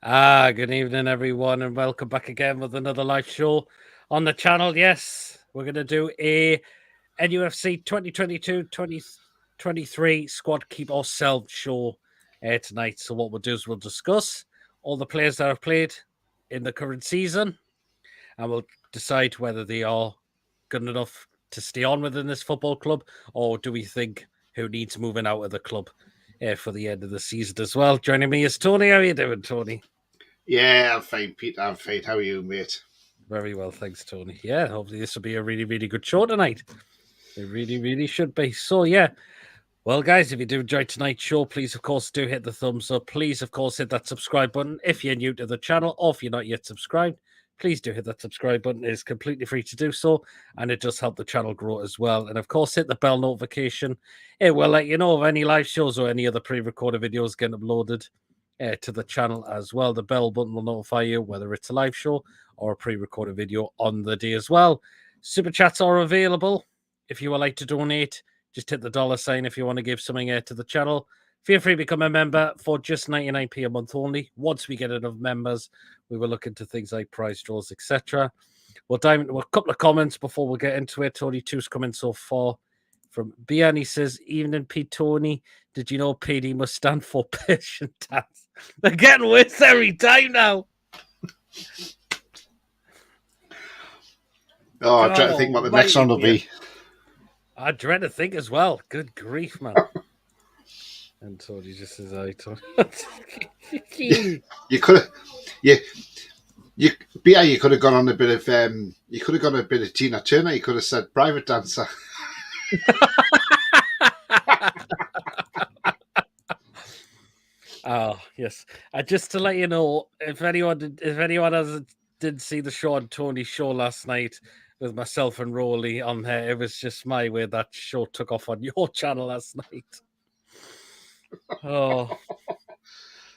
Good evening, everyone, and welcome back again with another live show on the channel. Yes, we're going to do a NUFC 2022-2023 squad keep ourselves show tonight. So what we'll do is we'll discuss all the players that have played in the current season, and we'll decide whether they are good enough to stay on within this football club, or do we think who needs moving out of the club for the end of the season as well. Joining me is Tony. How are you doing, Tony? Yeah, I'm fine, Pete. I'm fine. How are you, mate? Very well, thanks, Tony. Yeah, hopefully this will be a really, really good show tonight. It really, really should be. So, yeah. Well, guys, if you do enjoy tonight's show, please, of course, do hit the thumbs up. Please, of course, hit that subscribe button if you're new to the channel, or if you're not yet subscribed. Please do hit that subscribe button. It's completely free to do so, and it does help the channel grow as well. And, of course, hit the bell notification. It will let you know of any live shows or any other pre-recorded videos getting uploaded to the channel as well. The bell button will notify you whether it's a live show or a pre-recorded video on the day as well. Super chats are available. If you would like to donate, just hit the $sign if you want to give something to the channel. Feel free to become a member for just 99p a month only. Once we get enough members, we will look into things like prize draws, etc. We'll dive into a couple of comments before we get into it. Only two's coming so far. From Bian, he says, "Evening, Pete Tony. Did you know PD must stand for patient dance?" They're getting worse every time now. Oh, I'm trying to think what the next one will be. I dread to think as well. Good grief, man. And Tony just says, "I told you could have, you could have gone on a bit of, you could have gone a bit of Tina Turner. You could have said private dancer." Oh yes. Just to let you know, if anyone didn't see the show on Tony's show last night with myself and Rolly on there, it was just my way that show took off on your channel last night. Oh,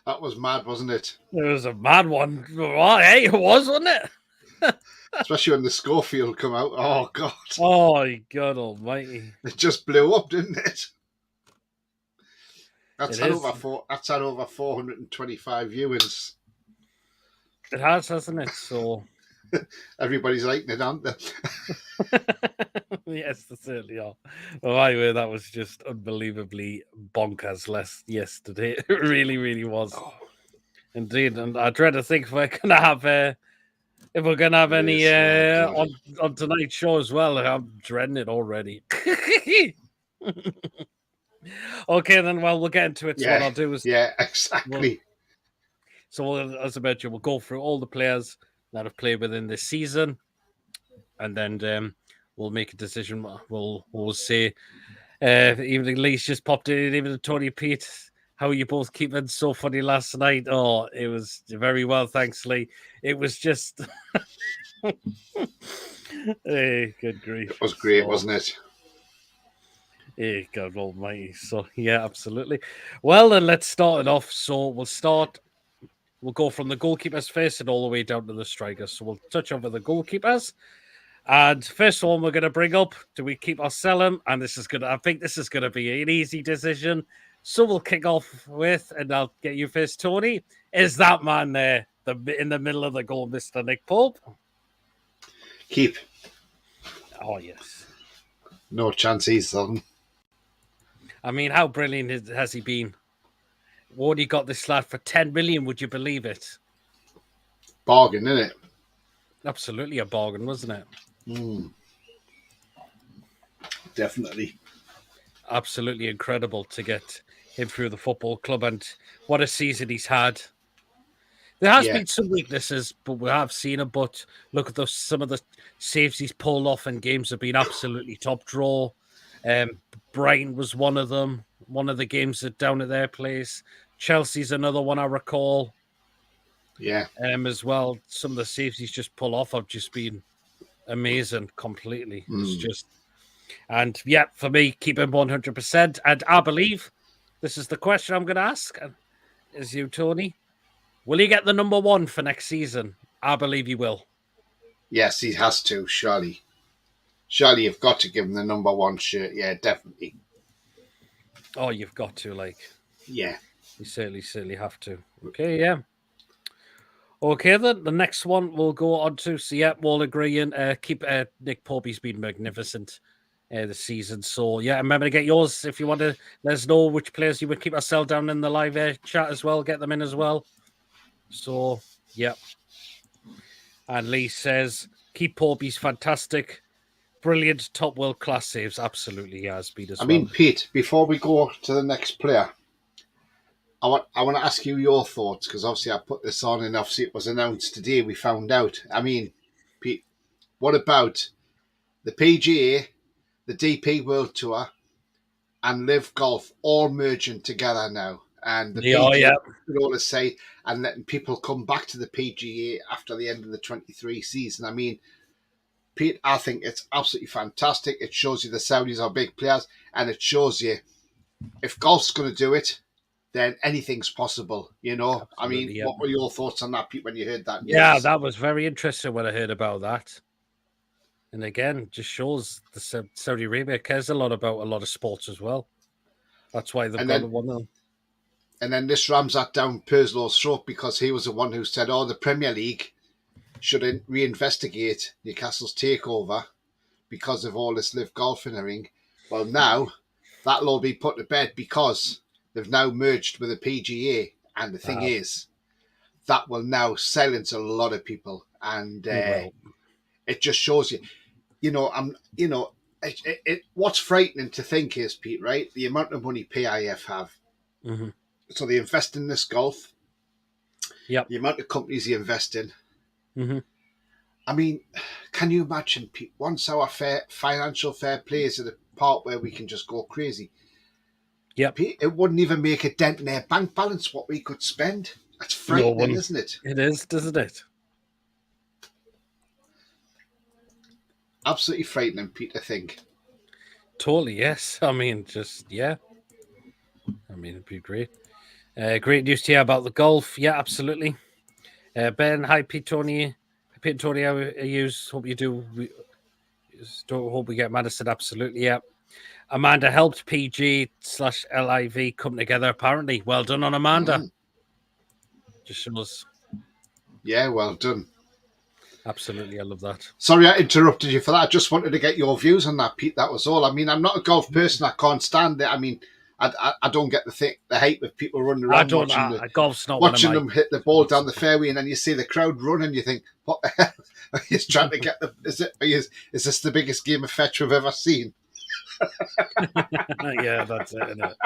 that was mad, wasn't it? It was a mad one. Well, hey, it was, wasn't it? Especially when the Schofield come out. Oh God. Oh God Almighty! It just blew up, didn't it? That's had over 425 viewings. It has, hasn't it? So everybody's liking it, aren't they? Yes, they certainly are. Well, anyway, that was just unbelievably bonkers yesterday. It really, really was. Oh. Indeed, and I dread to think if we're gonna have any on tonight's show as well. I'm dreading it already. Okay, then. Well, we'll get into it. So what I'll do is exactly. As I mentioned, we'll go through all the players that have played within this season, and then we'll make a decision. We'll say, even Lee's just popped in. Even Tony Pete, how are you both keeping? So funny last night. Oh, it was very well, thanks, Lee. It was just, hey, good grief! It was great, wasn't it? Hey, God Almighty! So yeah, absolutely. Well, then let's start it off. So we'll go from the goalkeepers first and all the way down to the strikers. So we'll touch over the goalkeepers. And first one we're going to bring up, do we keep or sell him? And I think this is going to be an easy decision. So we'll kick off with, and I'll get you first, Tony. Is that man there, in the middle of the goal, Mr. Nick Pope? Keep. Oh, yes. No chance he's on. I mean, how brilliant has he been? What he got this lad for 10 million, would you believe it? Bargain, isn't it? Absolutely a bargain, wasn't it? Definitely. Absolutely incredible to get him through the football club, and what a season he's had. There has been some weaknesses, but we have seen him. But look at some of the saves he's pulled off in games have been absolutely top draw. Brighton was one of them. One of the games down at their place. Chelsea's another one I recall. Yeah. As well, some of the saves he's just pulled off have just been amazing completely. It's just, and yeah, for me, keep him 100%. And I believe this is the question I'm going to ask. Is you, Tony? Will he get the number one for next season? I believe he will. Yes, he has to, surely. Surely you've got to give him the number one shirt. Yeah, definitely. Oh, you've got to, Yeah. You certainly have to. Okay, yeah. Okay, then the next one we'll go on to. So, yeah, we'll agree and keep Nick Pope's been magnificent this season. So, yeah, remember to get yours if you want to let us know which players you would keep ourselves down in the live chat as well. Get them in as well. So, yeah. And Lee says, keep Pope's fantastic, brilliant, top world class saves. Absolutely, he has been as I well. mean, Pete, before we go to the next player, I want to ask you your thoughts because obviously I put this on and obviously it was announced today. We found out. I mean, Pete, what about the PGA, the DP World Tour, and Live Golf all merging together now? And the Yeah, PGA, yeah. all to say, and letting people come back to the PGA after the end of the 23 season. I mean, Pete, I think it's absolutely fantastic. It shows you the Saudis are big players, and it shows you if golf's going to do it, then anything's possible. You know, I mean, Absolutely, yeah. what were your thoughts on that, Pete, when you heard that Yeah, news? that was very interesting when I heard about that. And again, just shows the Saudi Arabia cares a lot about a lot of sports as well. That's why they've And got then, one of them. and then this rams that down Perslow's throat because he was the one who said, "Oh, the Premier League should reinvestigate Newcastle's takeover because of all this live golf in the ring." Well, now that'll all be put to bed because they've now merged with the PGA, and the thing is, that will now silence a lot of people, and Well, it just shows you, what's frightening to think is, Pete, right? The amount of money PIF have. mm-hmm. So they invest in this golf, Yep. the amount of companies they invest in. Mm-hmm. I mean, can you imagine, Pete, once our financial fair play is at a part where we can just go crazy, Yep. Pete, it wouldn't even make a dent in their bank balance what we could spend. That's No frightening, one. isn't it? It is, doesn't it? Absolutely frightening, Pete, I think. Totally, yes. I mean, just, yeah. I mean, it'd be great. Great news to hear about the golf. Yeah, absolutely. Ben, hi, Pete Tony. Pete Tony, how are you? Hope you do. Don't hope we get Madison. Absolutely, yeah. Amanda helped PG/LIV come together, apparently. Well done on Amanda. Just shows. Yeah, well done. Absolutely, I love that. Sorry I interrupted you for that. I just wanted to get your views on that, Pete. That was all. I mean, I'm not a golf person. I can't stand it. I mean, I don't get the hate of people running I around don't. Golf's not one of watching my. them hit the ball down the fairway, and then you see the crowd run, and you think, "What the hell? Are you trying to get the? Is this the biggest game of fetch we've ever seen?" Yeah, that's it, isn't it?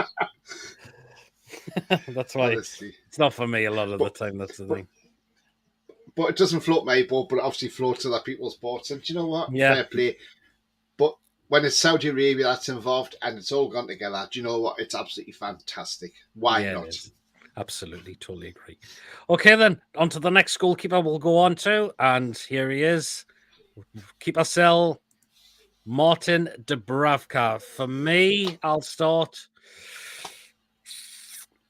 That's why Honestly, it's not for me a lot of the time. That's the thing. but it doesn't float my boat, but it obviously floats other people's boats. And do you know what? Yeah, Fair play. But when it's Saudi Arabia that's involved and it's all gone together, do you know what? It's absolutely fantastic. Why yeah, not? it is. Absolutely, totally agree. Okay, then on to the next goalkeeper we'll go on to, and here he is. Keeper cell, Martin Dubravka. For me, I'll start.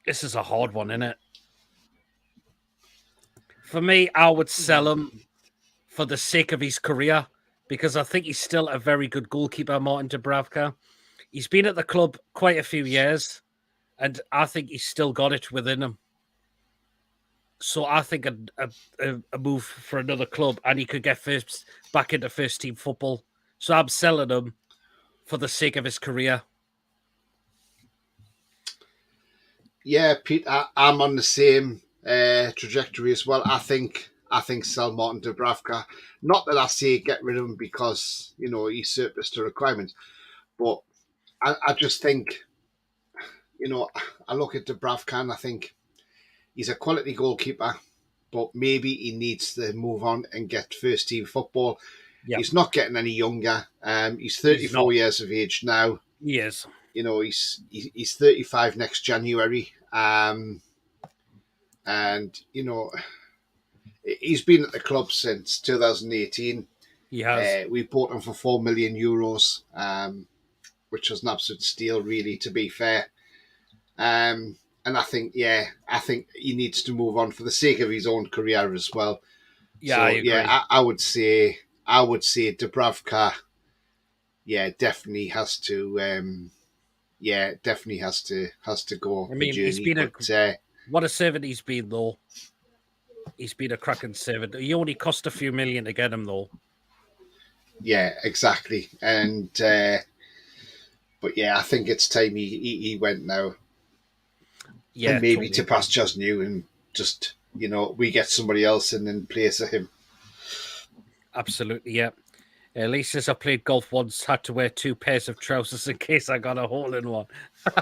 This is a hard one, isn't it? For me, I would sell him for the sake of his career because I think he's still a very good goalkeeper, Martin Dubravka. He's been at the club quite a few years, and I think he's still got it within him. So I think a move for another club, and he could get back into first team football. So I'm selling him for the sake of his career. Yeah, Pete, I'm on the same trajectory as well. I think sell Martin Dubravka. Not that I say get rid of him because he's surplus to requirements, but I just think I look at Dubravka and I think he's a quality goalkeeper, but maybe he needs to move on and get first team football. Yeah, He's not getting any younger. He's he's 34 not. years of age now. He is. He's 35 next January. And he's been at the club since 2018. He has. We bought him for €4 million, which was an absolute steal, really, to be fair. And I think he needs to move on for the sake of his own career as well. Yeah, So I agree. I would say Dubravka, definitely has to. Definitely has to go. I mean, he's been what a servant he's been though. He's been a cracking servant. He only cost a few million to get him, though. Yeah, exactly. And but yeah, I think it's time he went now, Yeah, and maybe totally to agree. pass just new and just we get somebody else in place of him. Absolutely, yeah. At least as I played golf once, had to wear 2 pairs of trousers in case I got a hole in one.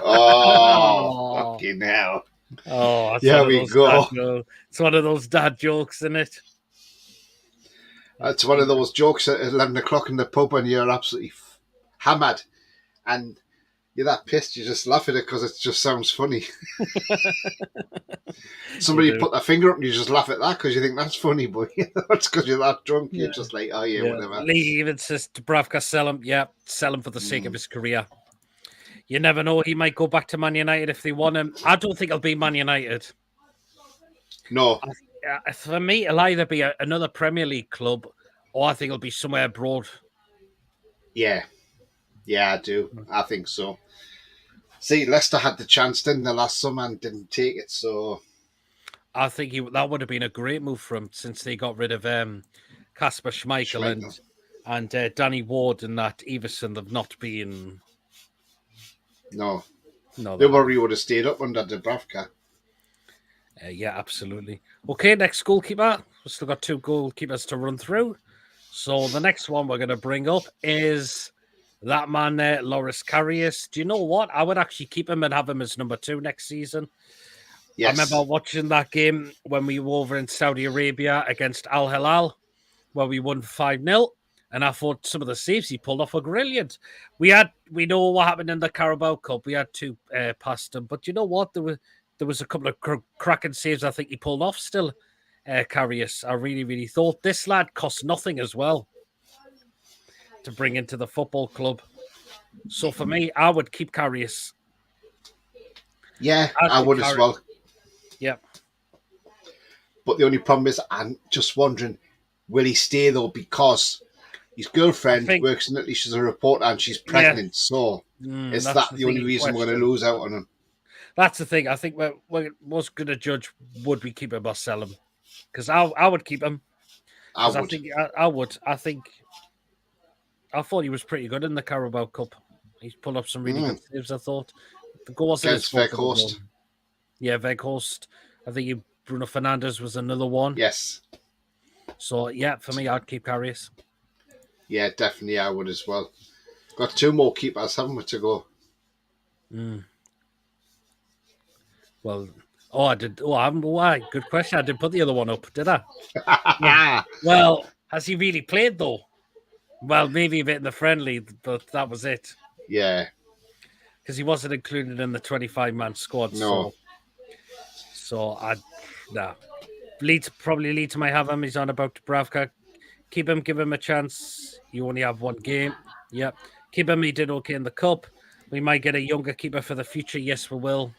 Oh, Oh, fucking hell! oh, it's one Here of we those dad go. jokes. It's one of those dad jokes, isn't it? It's one of those jokes at 11 o'clock in the pub when you're absolutely hammered and you're that pissed you just laugh at it because it just sounds funny. You Somebody do. put their finger up and you just laugh at that because you think that's funny, but it's because you're that drunk. You're Yeah. just like, oh yeah, Yeah. whatever. Lee even says Dubravka, sell him. Yeah, sell him for the sake of his career. You never know. He might go back to Man United if they want him. I don't think it'll be Man United. No, For me, it'll either be another Premier League club or I think it'll be somewhere abroad. yeah, I do. I think so. See, Leicester had the chance in the last summer and didn't take it, so I think that would have been a great move for him since they got rid of Kasper Schmeichel Schmeichel. and Danny Ward and that Everson. They've not been. No, No, they they haven't. worry would have stayed up under Dubravka. Yeah, absolutely. Okay, next goalkeeper. We've still got 2 goalkeepers to run through. So the next one we're going to bring up is that man there, Loris Karius. Do you know what? I would actually keep him and have him as number 2 next season. Yes. I remember watching that game when we were over in Saudi Arabia against Al Hilal, where we won 5-0. And I thought some of the saves he pulled off were brilliant. We know what happened in the Carabao Cup. We had 2 past him. But you know what? There was a couple of cracking saves I think he pulled off still, Karius. I really, really thought this lad cost nothing as well to bring into the football club. So for me, I would keep Karius. Yeah, I would as well. Yep. But the only problem is, I'm just wondering, will he stay though? Because his girlfriend works in Italy. She's a reporter and she's pregnant. Yeah. So is that the only reason we're going to lose out on him? That's the thing. I think we're going to judge would we keep him or sell him? Because I would keep him. I would. I thought he was pretty good in the Carabao Cup. He's pulled up some really good saves, I thought. The goal wasn't against Weghorst. Yeah, Weghorst. I think Bruno Fernandes was another one. Yes. So, yeah, for me, I'd keep Karius. Yeah, definitely I would as well. Got 2 more keepers, haven't we, to go? Well, I did. Oh, why? Good question. I didn't put the other one up, did I? Well, has he really played, though? Well, maybe a bit in the friendly, but that was it. Yeah. Because he wasn't included in the 25-man squad. No. So Leeds might have him. He's on about Dubravka. Keep him, give him a chance. You only have 1 game. Yep. Keep him. He did okay in the cup. We might get a younger keeper for the future. Yes, we will.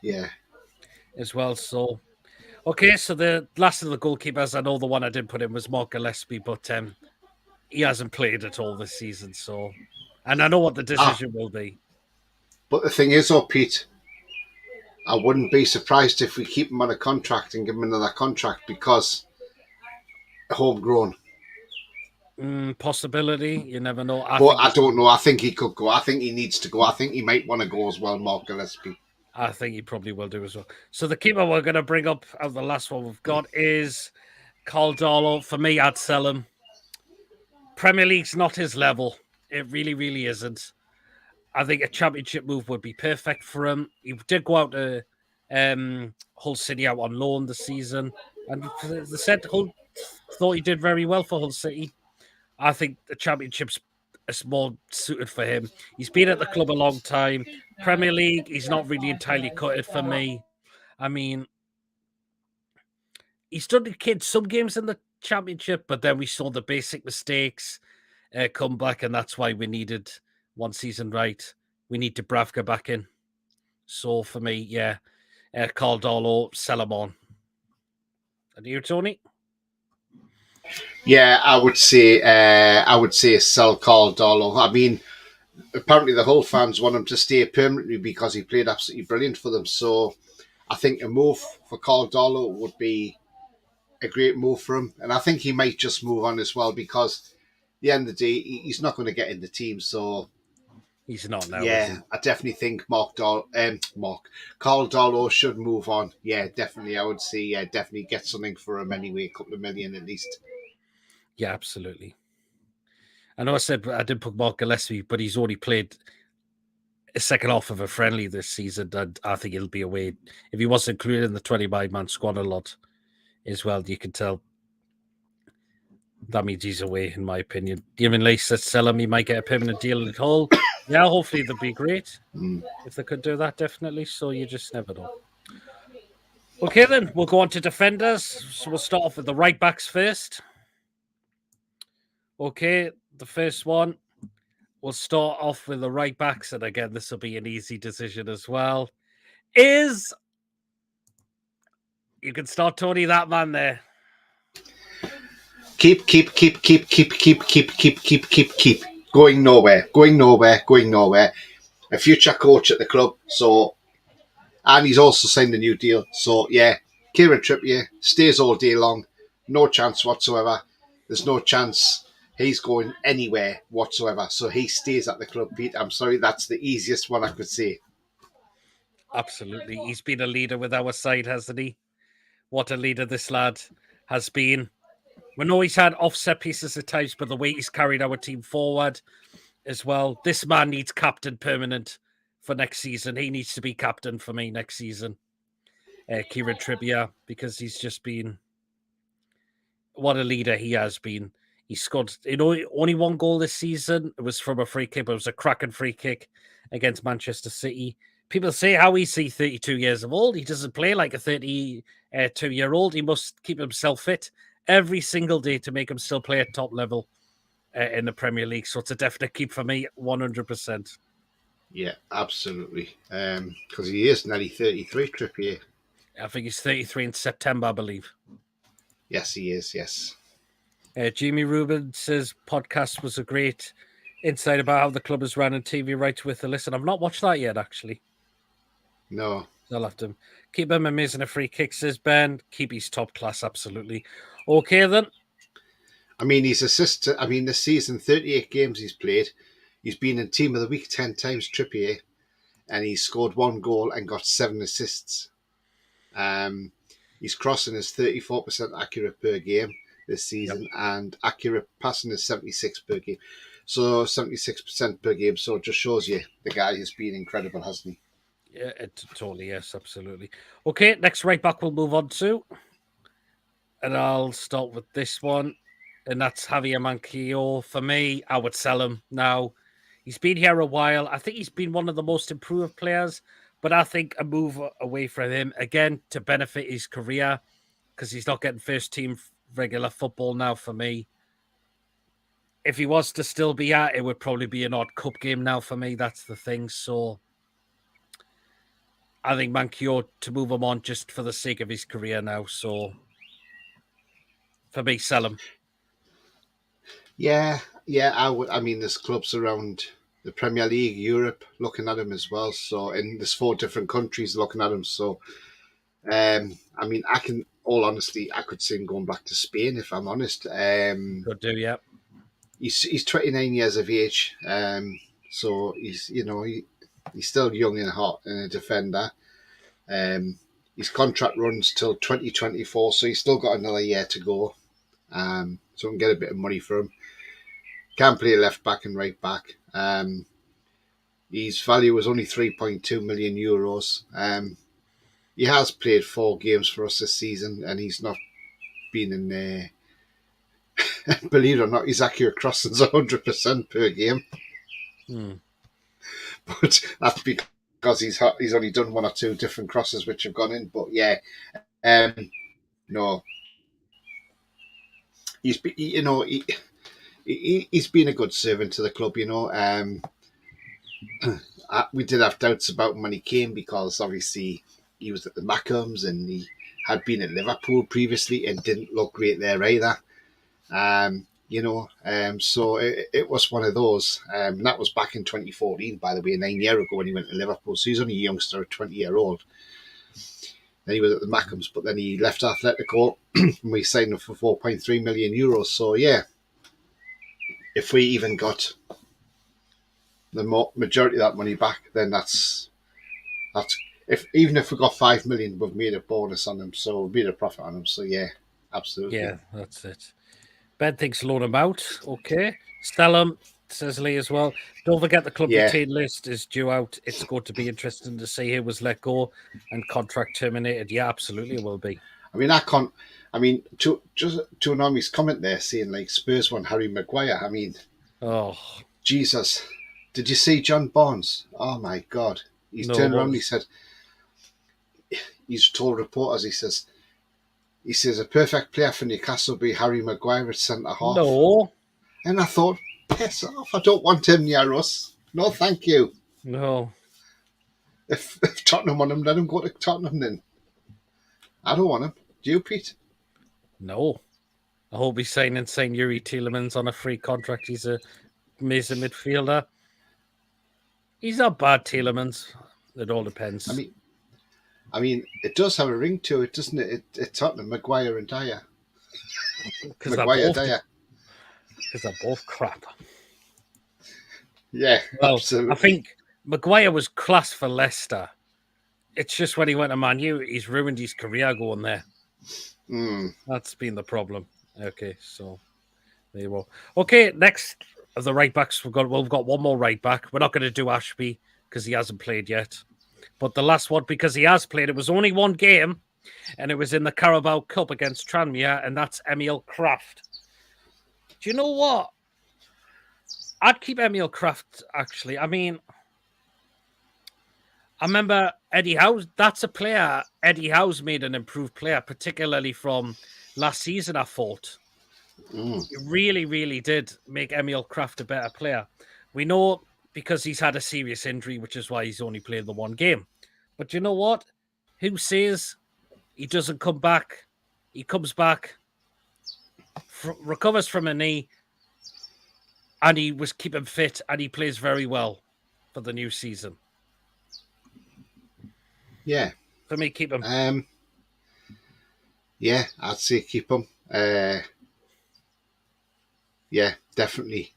Yeah. As well. So, okay. So the last of the goalkeepers, I know the one I did put in was Mark Gillespie, but he hasn't played at all this season. So, and I know what the decision will be. But the thing is, Pete, I wouldn't be surprised if we keep him on a contract and give him another contract because homegrown. Possibility. You never know. I don't know. I think he could go. I think he needs to go. I think he might want to go as well, Mark Gillespie. I think he probably will do as well. So the keeper we're going to bring up, the last one we've got, is Caldolo. For me, I'd sell him. Premier League's not his level. It really, really isn't. I think a championship move would be perfect for him. He did go out to Hull City out on loan this season. And the said Hull thought he did very well for Hull City. I think the championship's more suited for him. He's been at the club a long time. Premier League, he's not really entirely cut it for me. I mean, he's done the kids some games in the championship, but then we saw the basic mistakes come back, and that's why we needed 1 season right. We need Dubravka back in. So for me, yeah, Caldolo, sell him on. And you, Tony? Yeah, I would say sell Caldolo. I mean, apparently the Hull fans want him to stay permanently because he played absolutely brilliant for them. So I think a move for Caldolo would be a great move for him, and I think he might just move on as well because at the end of the day, he's not going to get in the team. So He's not now, is yeah, he? I definitely think Carl Darlow should move on. Yeah, definitely, I would say definitely get something for him anyway, a couple of million at least. Yeah, absolutely. I know I said I did put Mark Gillespie, but he's only played a second half of a friendly this season, and I think he'll be away. If he was included in the 25-man squad a lot as well, you can tell that means he's away, in my opinion. Even Lace said sell him, he might get a permanent deal at Hull. Yeah, hopefully that'd be great if they could do that, definitely. So you just never know. Okay, then we'll go on to defenders. So we'll start off with the right backs first. Okay, the first one. We'll start off with the right backs, and again, this will be an easy decision as well. Is you can start Tony that man there. Keep going nowhere, going nowhere, going nowhere. A future coach at the club, so and he's also signed a new deal. So yeah, Kieran Trippier stays all day long. No chance whatsoever. There's no chance he's going anywhere whatsoever. So he stays at the club, Pete. I'm sorry, that's the easiest one I could say. Absolutely. He's been a leader with our side, hasn't he? What a leader this lad has been. We know he's had offset pieces at times, but the way he's carried our team forward as well. This man needs captain permanent for next season. He needs to be captain for me next season. Kieran Trippier, because he's just been what a leader he has been. He scored only one goal this season. It was from a free kick, but it was a cracking free kick against Manchester City. People say how is he 32 years of old? He doesn't play like a 32-year-old. He must keep himself fit every single day to make him still play at top level in the Premier League. So it's a definite keep for me, 100%. Yeah, absolutely. Because he is nearly 33, Trippier. I think he's 33 in September, I believe. Yes, he is. Yes. Jamie Rubens' podcast was a great insight about how the club is run and TV rights with the listen. I've not watched that yet, actually. No. I'll have to keep him amazing a free kick, says Ben. Keep his top class, absolutely. Okay, then. I mean, he's assisted. I mean, this season, 38 games he's played. He's been in Team of the Week 10 times, Trippier, and he's scored one goal and got 7 assists. He's crossing his 34% accurate per game this season, and accurate passing is 76 per game. So 76% per game. So it just shows you the guy has been incredible, hasn't he? Yeah, totally, yes, absolutely. Okay, next right back we'll move on to. And I'll start with this one. And that's Javier Manquillo. For me, I would sell him now. He's been here a while. I think he's been one of the most improved players, but I think a move away from him, again, to benefit his career, because he's not getting first team regular football now for me. If he was to still be at, it would probably be an odd cup game now for me. That's the thing. So I think Manquillo, to move him on just for the sake of his career now. So for me, sell him. Yeah, I would. I mean, there's clubs around the Premier League, Europe, looking at him as well. So, and there's 4 different countries looking at him. So, I mean, all honesty, I could see him going back to Spain if I'm honest. Could do, yeah. He's 29 years of age. So he's he's still young and hot and a defender. His contract runs till 2024, so he's still got another year to go. So we can get a bit of money for him. Can play left back and right back. His value was only 3.2 million euros. He has played 4 games for us this season, and he's not been in there. Believe it or not, his accurate crossings 100% per game. But that's because he's only done 1 or 2 different crosses which have gone in. But yeah, no, he's he's been a good servant to the club. We did have doubts about him when he came because obviously he was at the Mackhams and he had been at Liverpool previously and didn't look great there either. So it was one of those. And that was back in 2014, by the way, 9 years ago when he went to Liverpool. So he's only a youngster, a 20-year-old. Then he was at the Mackhams, but then he left Atletico and we signed him for 4.3 million euros. So yeah, if we even got the majority of that money back, then that's if even if we got 5 million, we've made a bonus on him, so we've made a profit on him. So yeah, absolutely. Yeah, that's it. Ben thinks loan him out. Okay. Sell him, says Lee as well. Don't forget the club Yeah. retained list is due out. It's going to be interesting to see who was let go and contract terminated. Yeah, absolutely it will be. I mean, to Anami's comment there, saying like Spurs want Harry Maguire. I mean, Oh, Jesus, did you see John Barnes? Oh my God, he's no. turned around. And he said, he's told reporters, he says a perfect player for Newcastle would be Harry Maguire at centre half. No. And I thought, piss off! I don't want him near us. No, thank you. No. If Tottenham want him, let him go to Tottenham then. I don't want him. Do you, Pete? No. I hope he's signing Yuri Tielemans on a free contract. He's a amazing midfielder. He's not bad, Tielemans. It all depends. I mean, it does have a ring to it, doesn't it? It's Tottenham, Maguire and Dyer. Maguire, Dyer. Because they're both crap. Yeah, well, absolutely. I think Maguire was class for Leicester. It's just when he went to Man U, he's ruined his career going there. That's been the problem. Okay, so there you go. Okay, next of the right backs, we've got one more right back. We're not going to do Ashby because he hasn't played yet. But the last one, because he has played, it was only one game, and it was in the Carabao Cup against Tranmere, and that's Emil Kraft. Do you know what? I'd keep Emil Kraft, actually. I mean, I remember Eddie Howe. That's a player. Eddie Howe's made an improved player, particularly from last season, I thought. It really, really did make Emil Kraft a better player. We know because he's had a serious injury, which is why he's only played the one game. But you know what? Who says he doesn't come back? He comes back, recovers from a knee, and he was keeping fit, and he plays very well for the new season. Yeah. For me, keep him. Yeah, I'd say keep him. Yeah, definitely.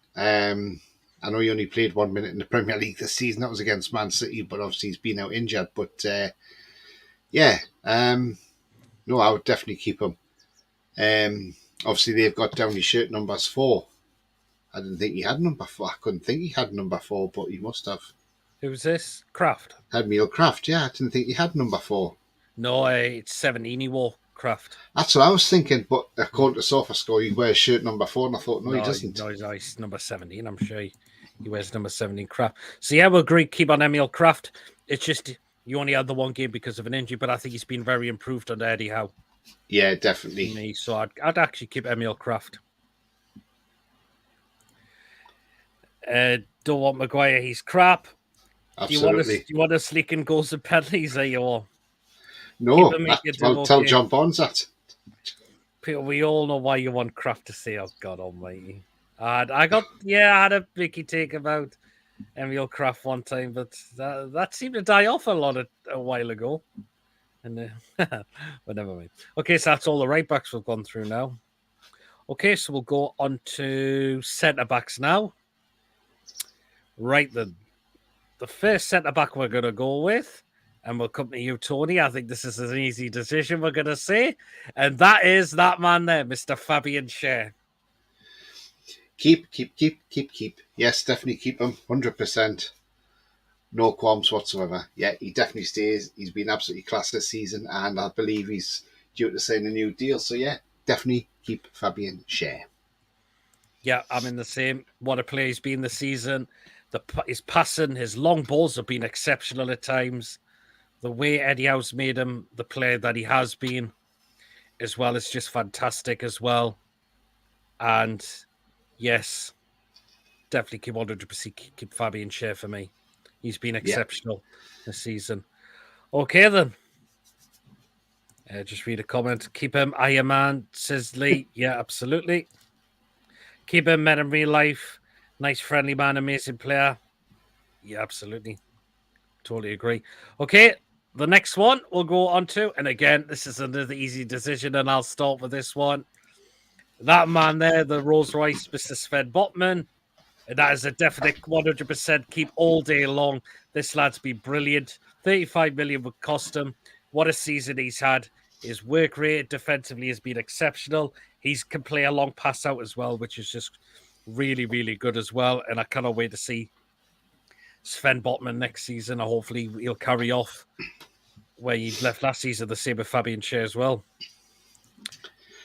I know he only played 1 minute in the Premier League this season. That was against Man City, but obviously he's been out injured. But yeah, no, I would definitely keep him. Obviously, they've got down his shirt numbers 4. I didn't think he had number 4. I couldn't think he had number 4, but he must have. Who was this? Kraft. Emil Kraft, yeah. I didn't think he had number 4. No, it's 17 he wore, Kraft. That's what I was thinking, but according to SofaScore, he wears shirt number 4, and I thought, no, he doesn't. No, he's number 17. I'm sure he wears number 17, Kraft. So yeah, we'll agree, keep on Emil Kraft. It's just you only had the one game because of an injury, but I think he's been very improved under Eddie Howe. Yeah, definitely. So I'd actually keep Emil Kraft. Don't want Maguire, he's crap. Absolutely. Do you want us leaking goals and penalties, are you all? No, I'll tell John Barnes that. Peter, we all know why you want Kraft to say, oh God almighty. I had a Vicky take about Emil Kraft one time, but that seemed to die off a while ago. And but never mind. Okay, so that's all the right backs we've gone through now. Okay, so we'll go on to centre backs now. Right then. The first centre back we're going to go with, and we'll come to you, Tony. I think this is an easy decision, we're going to say. And that is that man there, Mr. Fabian Schär. Keep. Yes, definitely keep him. 100%. No qualms whatsoever. Yeah, he definitely stays. He's been absolutely class this season, and I believe he's due to sign a new deal. So yeah, definitely keep Fabian Schär. Yeah, I'm in the same. What a player he's been this season. His passing, his long balls have been exceptional at times. The way Eddie Howe's made him the player that he has been as well is just fantastic as well. And yes, definitely keep 100% keep Fabian Schär for me. He's been exceptional this season. Okay, then. Just read a comment. Keep him Iron Man, says Lee. Yeah, absolutely. Keep him men in real life. Nice, friendly man, amazing player. Yeah, absolutely. Totally agree. Okay, The next one we'll go on to, and again, this is another easy decision, and I'll start with this one. That man there, the Rolls Royce, Mr. Sven Botman. That is a definite 100% keep all day long. This lad's been brilliant. 35 million would cost him. What a season he's had. His work rate defensively has been exceptional. He can play a long pass out as well, which is just really, really good as well. And I cannot wait to see Sven Botman next season. Hopefully he'll carry off where he left last season, the same with Fabian Schär as well.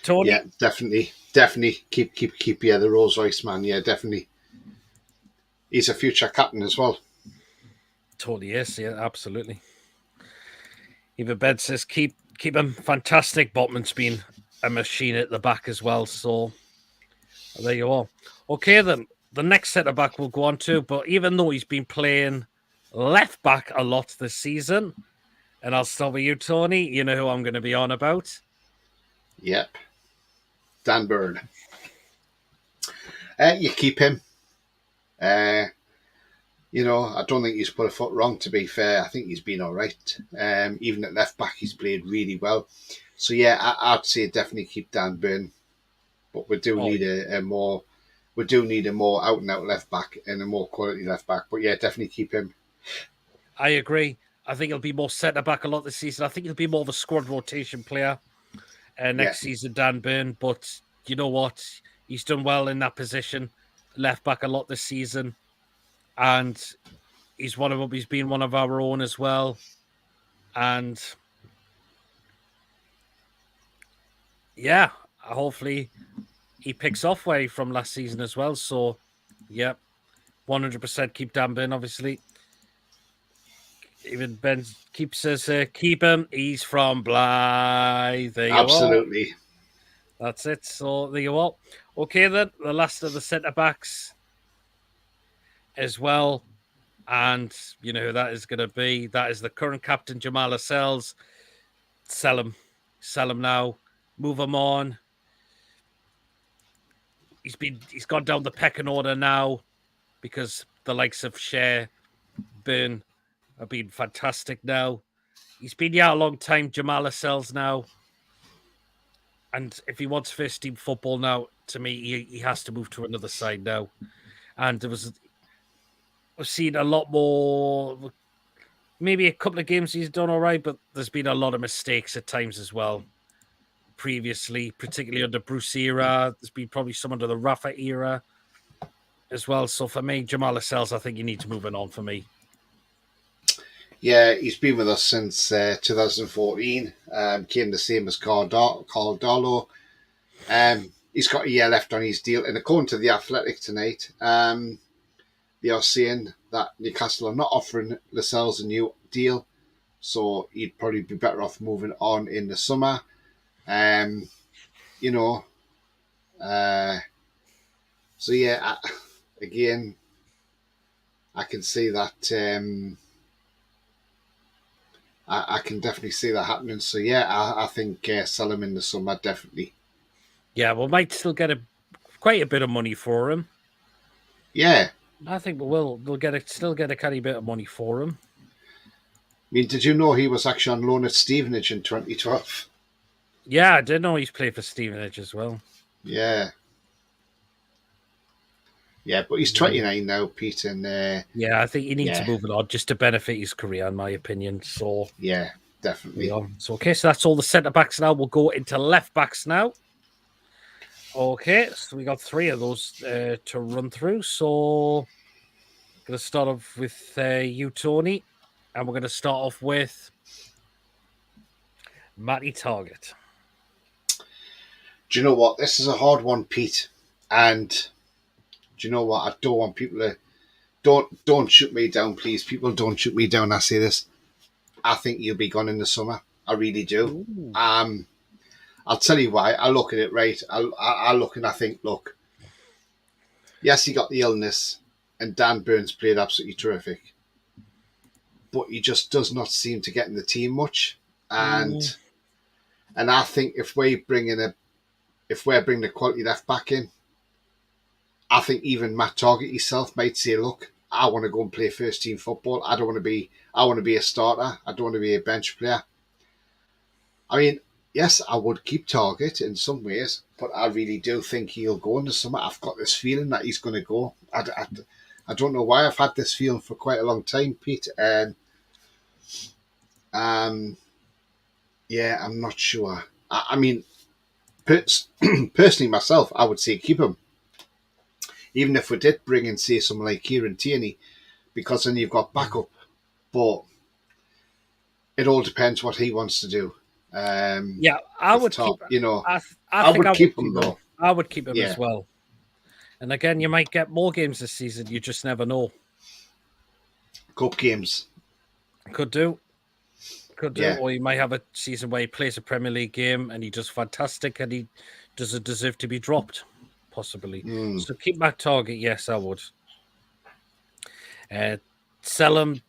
Tony? Yeah, definitely keep the Rolls Royce man. Yeah, definitely. He's a future captain as well. Totally is, yeah, absolutely. Even Ben says keep him. Fantastic. Botman's been a machine at the back as well. So there you are. Okay, then the next centre back we'll go on to, but even though he's been playing left back a lot this season, and I'll start with you, Tony. You know who I'm going to be on about. Yep. Dan Burn. You keep him. I don't think he's put a foot wrong, to be fair. I think he's been all right. Even at left back, he's played really well. So, yeah, I'd say definitely keep Dan Burn. But we do need a more out-and-out left back and a more quality left back. But, yeah, definitely keep him. I agree. I think he'll be more centre-back a lot this season. I think he'll be more of a squad rotation player next season, Dan Burn. But you know what? He's done well in that position, left back a lot this season. And he's been one of our own as well. And yeah, hopefully he picks off way from last season as well. So, yeah, 100% keep Dan Burn, obviously. Even Ben keeps us keep him. He's from Blythe. There you Absolutely. are. That's it. So there you are. Okay, then the last of the centre backs as well, and you know who that is going to be. That is the current captain, Jamal Lascelles. Sell him now. Move him on. He's gone down the pecking order now because the likes of Schär, Burn have been fantastic now. He's been here a long time, Jamal Lascelles now. And if he wants first team football now, to me, he has to move to another side now. And we've seen a lot more, maybe a couple of games he's done all right, but there's been a lot of mistakes at times as well. Previously, particularly under Bruce era, there's been probably some under the Rafa era as well. So for me, Jamal Lascelles, I think you need to move on for me. Yeah, he's been with us since 2014. Came the same as Carl Darlow. He's got a year left on his deal. And according to The Athletic tonight, they are saying that Newcastle are not offering Lascelles a new deal. So he'd probably be better off moving on in the summer. So, yeah, again, I can see that... I can definitely see that happening. So, yeah, I think sell him in the summer, definitely. Yeah, we might still get quite a bit of money for him. Yeah. I think we will. They'll still get a tiny bit of money for him. I mean, did you know he was actually on loan at Stevenage in 2012? Yeah, I did know he's played for Stevenage as well. Yeah. Yeah, but he's 29 now, Pete, and yeah, I think he needs to move it on just to benefit his career, in my opinion. So yeah, definitely. So okay, so that's all the centre backs now. We'll go into left backs now. Okay, so we got 3 of those to run through. So I'm going to start off with you, Tony, and we're going to start off with Matty Targett. Do you know what? This is a hard one, Pete, and do you know what? I don't want people to don't shoot me down, please. People, don't shoot me down. I say this. I think he'll be gone in the summer. I really do. Ooh. I'll tell you why. I look at it right. I look and I think, look. Yes, he got the illness, and Dan Burns played absolutely terrific, but he just does not seem to get in the team much. And I think if we're bringing the quality left back in, I think even Matt Targett himself might say, look, I want to go and play first team football. I want to be a starter. I don't want to be a bench player. I mean, yes, I would keep Target in some ways, but I really do think he'll go in the summer. I've got this feeling that he's going to go. I don't know why. I've had this feeling for quite a long time, Pete. And yeah, I'm not sure. I mean, personally, myself, I would say keep him. Even if we did bring in, say, someone like Kieran Tierney, because then you've got backup. But it all depends what he wants to do. Yeah, I would keep. You know, I think would keep him though. I would keep him Yeah. as well. And again, you might get more games this season. You just never know. Cup games. Could do. Yeah. Or you might have a season where he plays a Premier League game and he does fantastic and he doesn't deserve to be dropped, possibly. So keep Matt Target. Yes, I would. Sell him.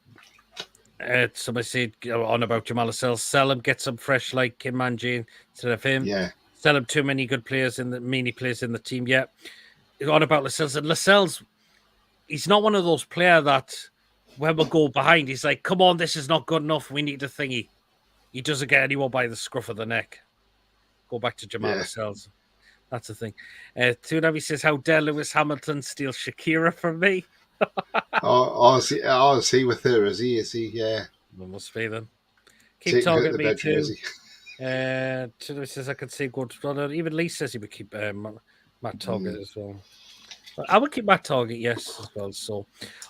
Somebody said on about Jamal Lascelles. Sell him, get some fresh like Kim Manjin instead of him. Yeah. Sell him too many good players in the many players in the team. Yeah. On about Lascelles. And Lascelles, he's not one of those players that when we go behind, he's like, come on, this is not good enough. We need a thingy. He doesn't get anyone by the scruff of the neck. Go back to Jamal Lascelles. That's the thing. Tsunavi says, how dare Lewis Hamilton steal Shakira from me? Is he with her? Is he? Yeah. Well, must be then. Keep talking me too. Tsunavi says, I can see good. Even Lee says he would keep Matt Target as well. But I would keep Matt Target, yes, as well. So,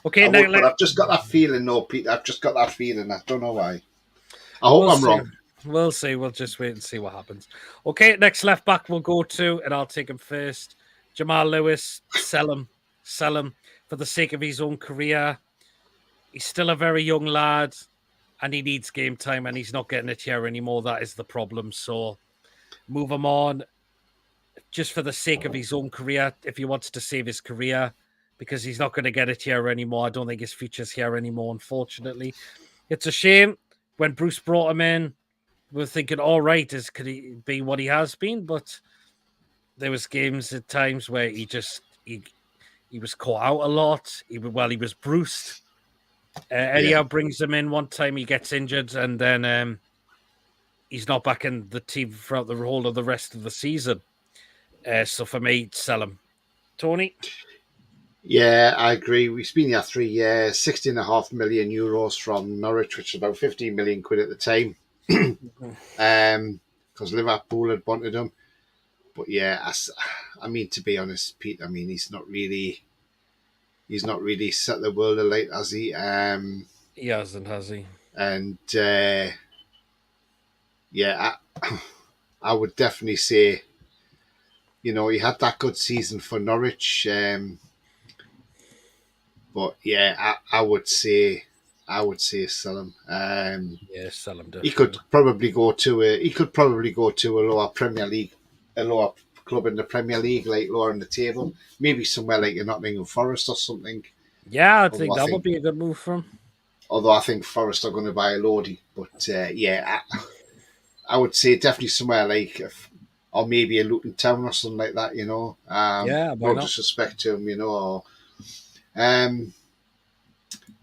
okay. But I've just got that feeling, though, Pete. I've just got that feeling. I don't know why. I hope I'm wrong. We'll see. We'll just wait and see what happens. Okay, next left back we'll go to, and I'll take him first. Jamal Lewis, sell him for the sake of his own career. He's still a very young lad, and he needs game time, and he's not getting it here anymore. That is the problem. So move him on, just for the sake of his own career, if he wants to save his career, because he's not going to get it here anymore. I don't think his future's here anymore, unfortunately. It's a shame. When Bruce brought him in, we were thinking, all right, could he be what he has been? But there was games at times where he was caught out a lot. He was bruised. Anyhow, brings him in. One time he gets injured, and then he's not back in the team throughout the whole of the rest of the season. So for me, sell him. Tony? Yeah, I agree. We've been here 3 years, 16.5 million euros from Norwich, which is about 15 million quid at the time. Because Liverpool had wanted him. But yeah, I mean, to be honest, Pete, I mean, he's not really set the world alight, has he? He hasn't, has he? And yeah, I would definitely say, you know, he had that good season for Norwich. But yeah, I would say sell him. Yeah, sell him. Definitely. He could probably go to a lower Premier League, a lower club in the Premier League, like lower in the table, maybe somewhere like a Nottingham Forest or something. Yeah, I think that would be a good move for him. Although I think Forest are going to buy a Lodi, but yeah, I would say definitely somewhere like, or maybe a Luton Town or something like that. You know, yeah, no disrespect to him, you know, or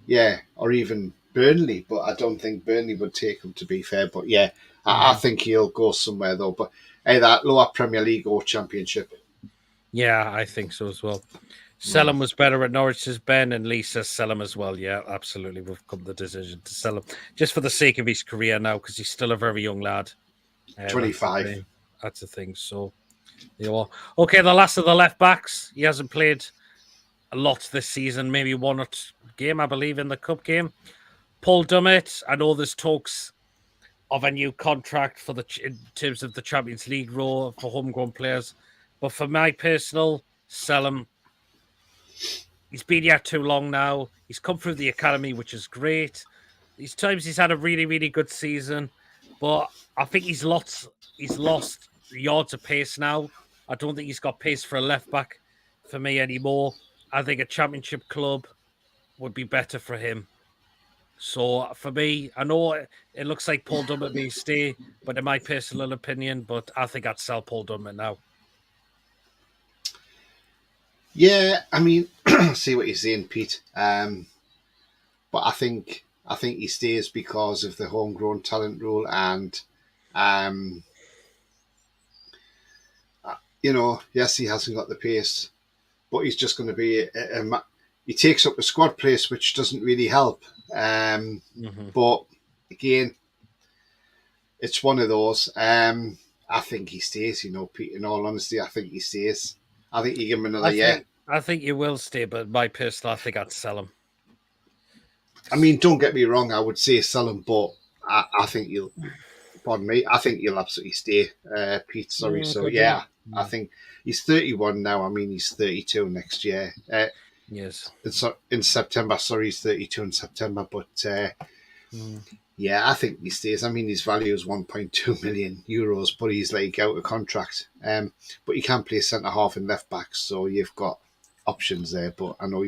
yeah, or even Burnley, but I don't think Burnley would take him, to be fair. But yeah, I think he'll go somewhere though. But either lower Premier League or Championship. Yeah, I think so as well. Sell him was better at Norwich, says Ben, and Lee says sell him as well. Yeah, absolutely. We've come to the decision to sell him just for the sake of his career now, because he's still a very young lad. 25. That's the thing. So, you know, okay, the last of the left backs. He hasn't played a lot this season, maybe one game, I believe, in the cup game. Paul Dummett. I know there's talks of a new contract for in terms of the Champions League role for homegrown players, but for my personal, sell him. He's been here too long now. He's come through the academy, which is great. These times he's had a really, really good season, but I think he's lost yards of pace now. I don't think he's got pace for a left back for me anymore. I think a championship club would be better for him. So for me, I know it looks like Paul Dummett may stay, but in my personal opinion, but I think I'd sell Paul Dummett now. Yeah, I mean, see what you're saying, Pete. But I think he stays because of the homegrown talent rule, and um, yes, he hasn't got the pace, but he's just going to be he takes up a squad place, which doesn't really help. But again, it's one of those. I think he stays. Pete. In all honesty, I think he stays. I think you give him another year. I think he will stay, but my personal, I think I'd sell him. I mean, don't get me wrong. I would say sell him, but I think you'll. Pardon me. I think you'll absolutely stay, Pete. Sorry. So yeah, I think he's 31 now. I mean, he's 32 next year. Yes. In September. Sorry, he's 32 in September. But yeah, I think he stays. I mean, his value is 1.2 million euros, but he's like out of contract. But he can play centre half and left back, so you've got options there. But I know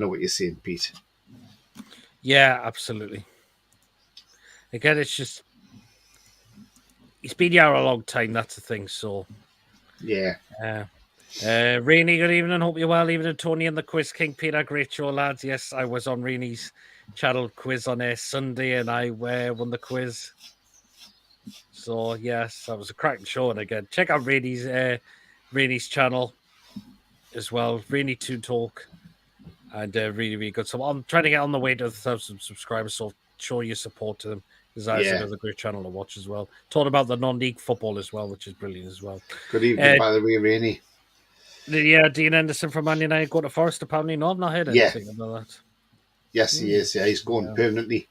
what you're saying, Pete. Yeah, absolutely. Again, it's just he's been here a long time. That's the thing. So yeah. Rainey, good evening. Hope you're well. Evening, Tony and the Quiz King. Peter, great show, lads. Yes, I was on Rainey's channel quiz on Sunday, and I won the quiz. So yes, that was a cracking show. And again, check out Rainey's channel as well. Rainey to Talk, and really, really good. So I'm trying to get on the way to 1,000 subscribers. So show your support to them, because that's another great channel to watch as well. Talk about the non-league football as well, which is brilliant as well. Good evening, by the way, Rainey. Did Dean Henderson from Man United go to Forest? Apparently, no, I've not heard anything about that. Yes, he is. Yeah, he's going permanently.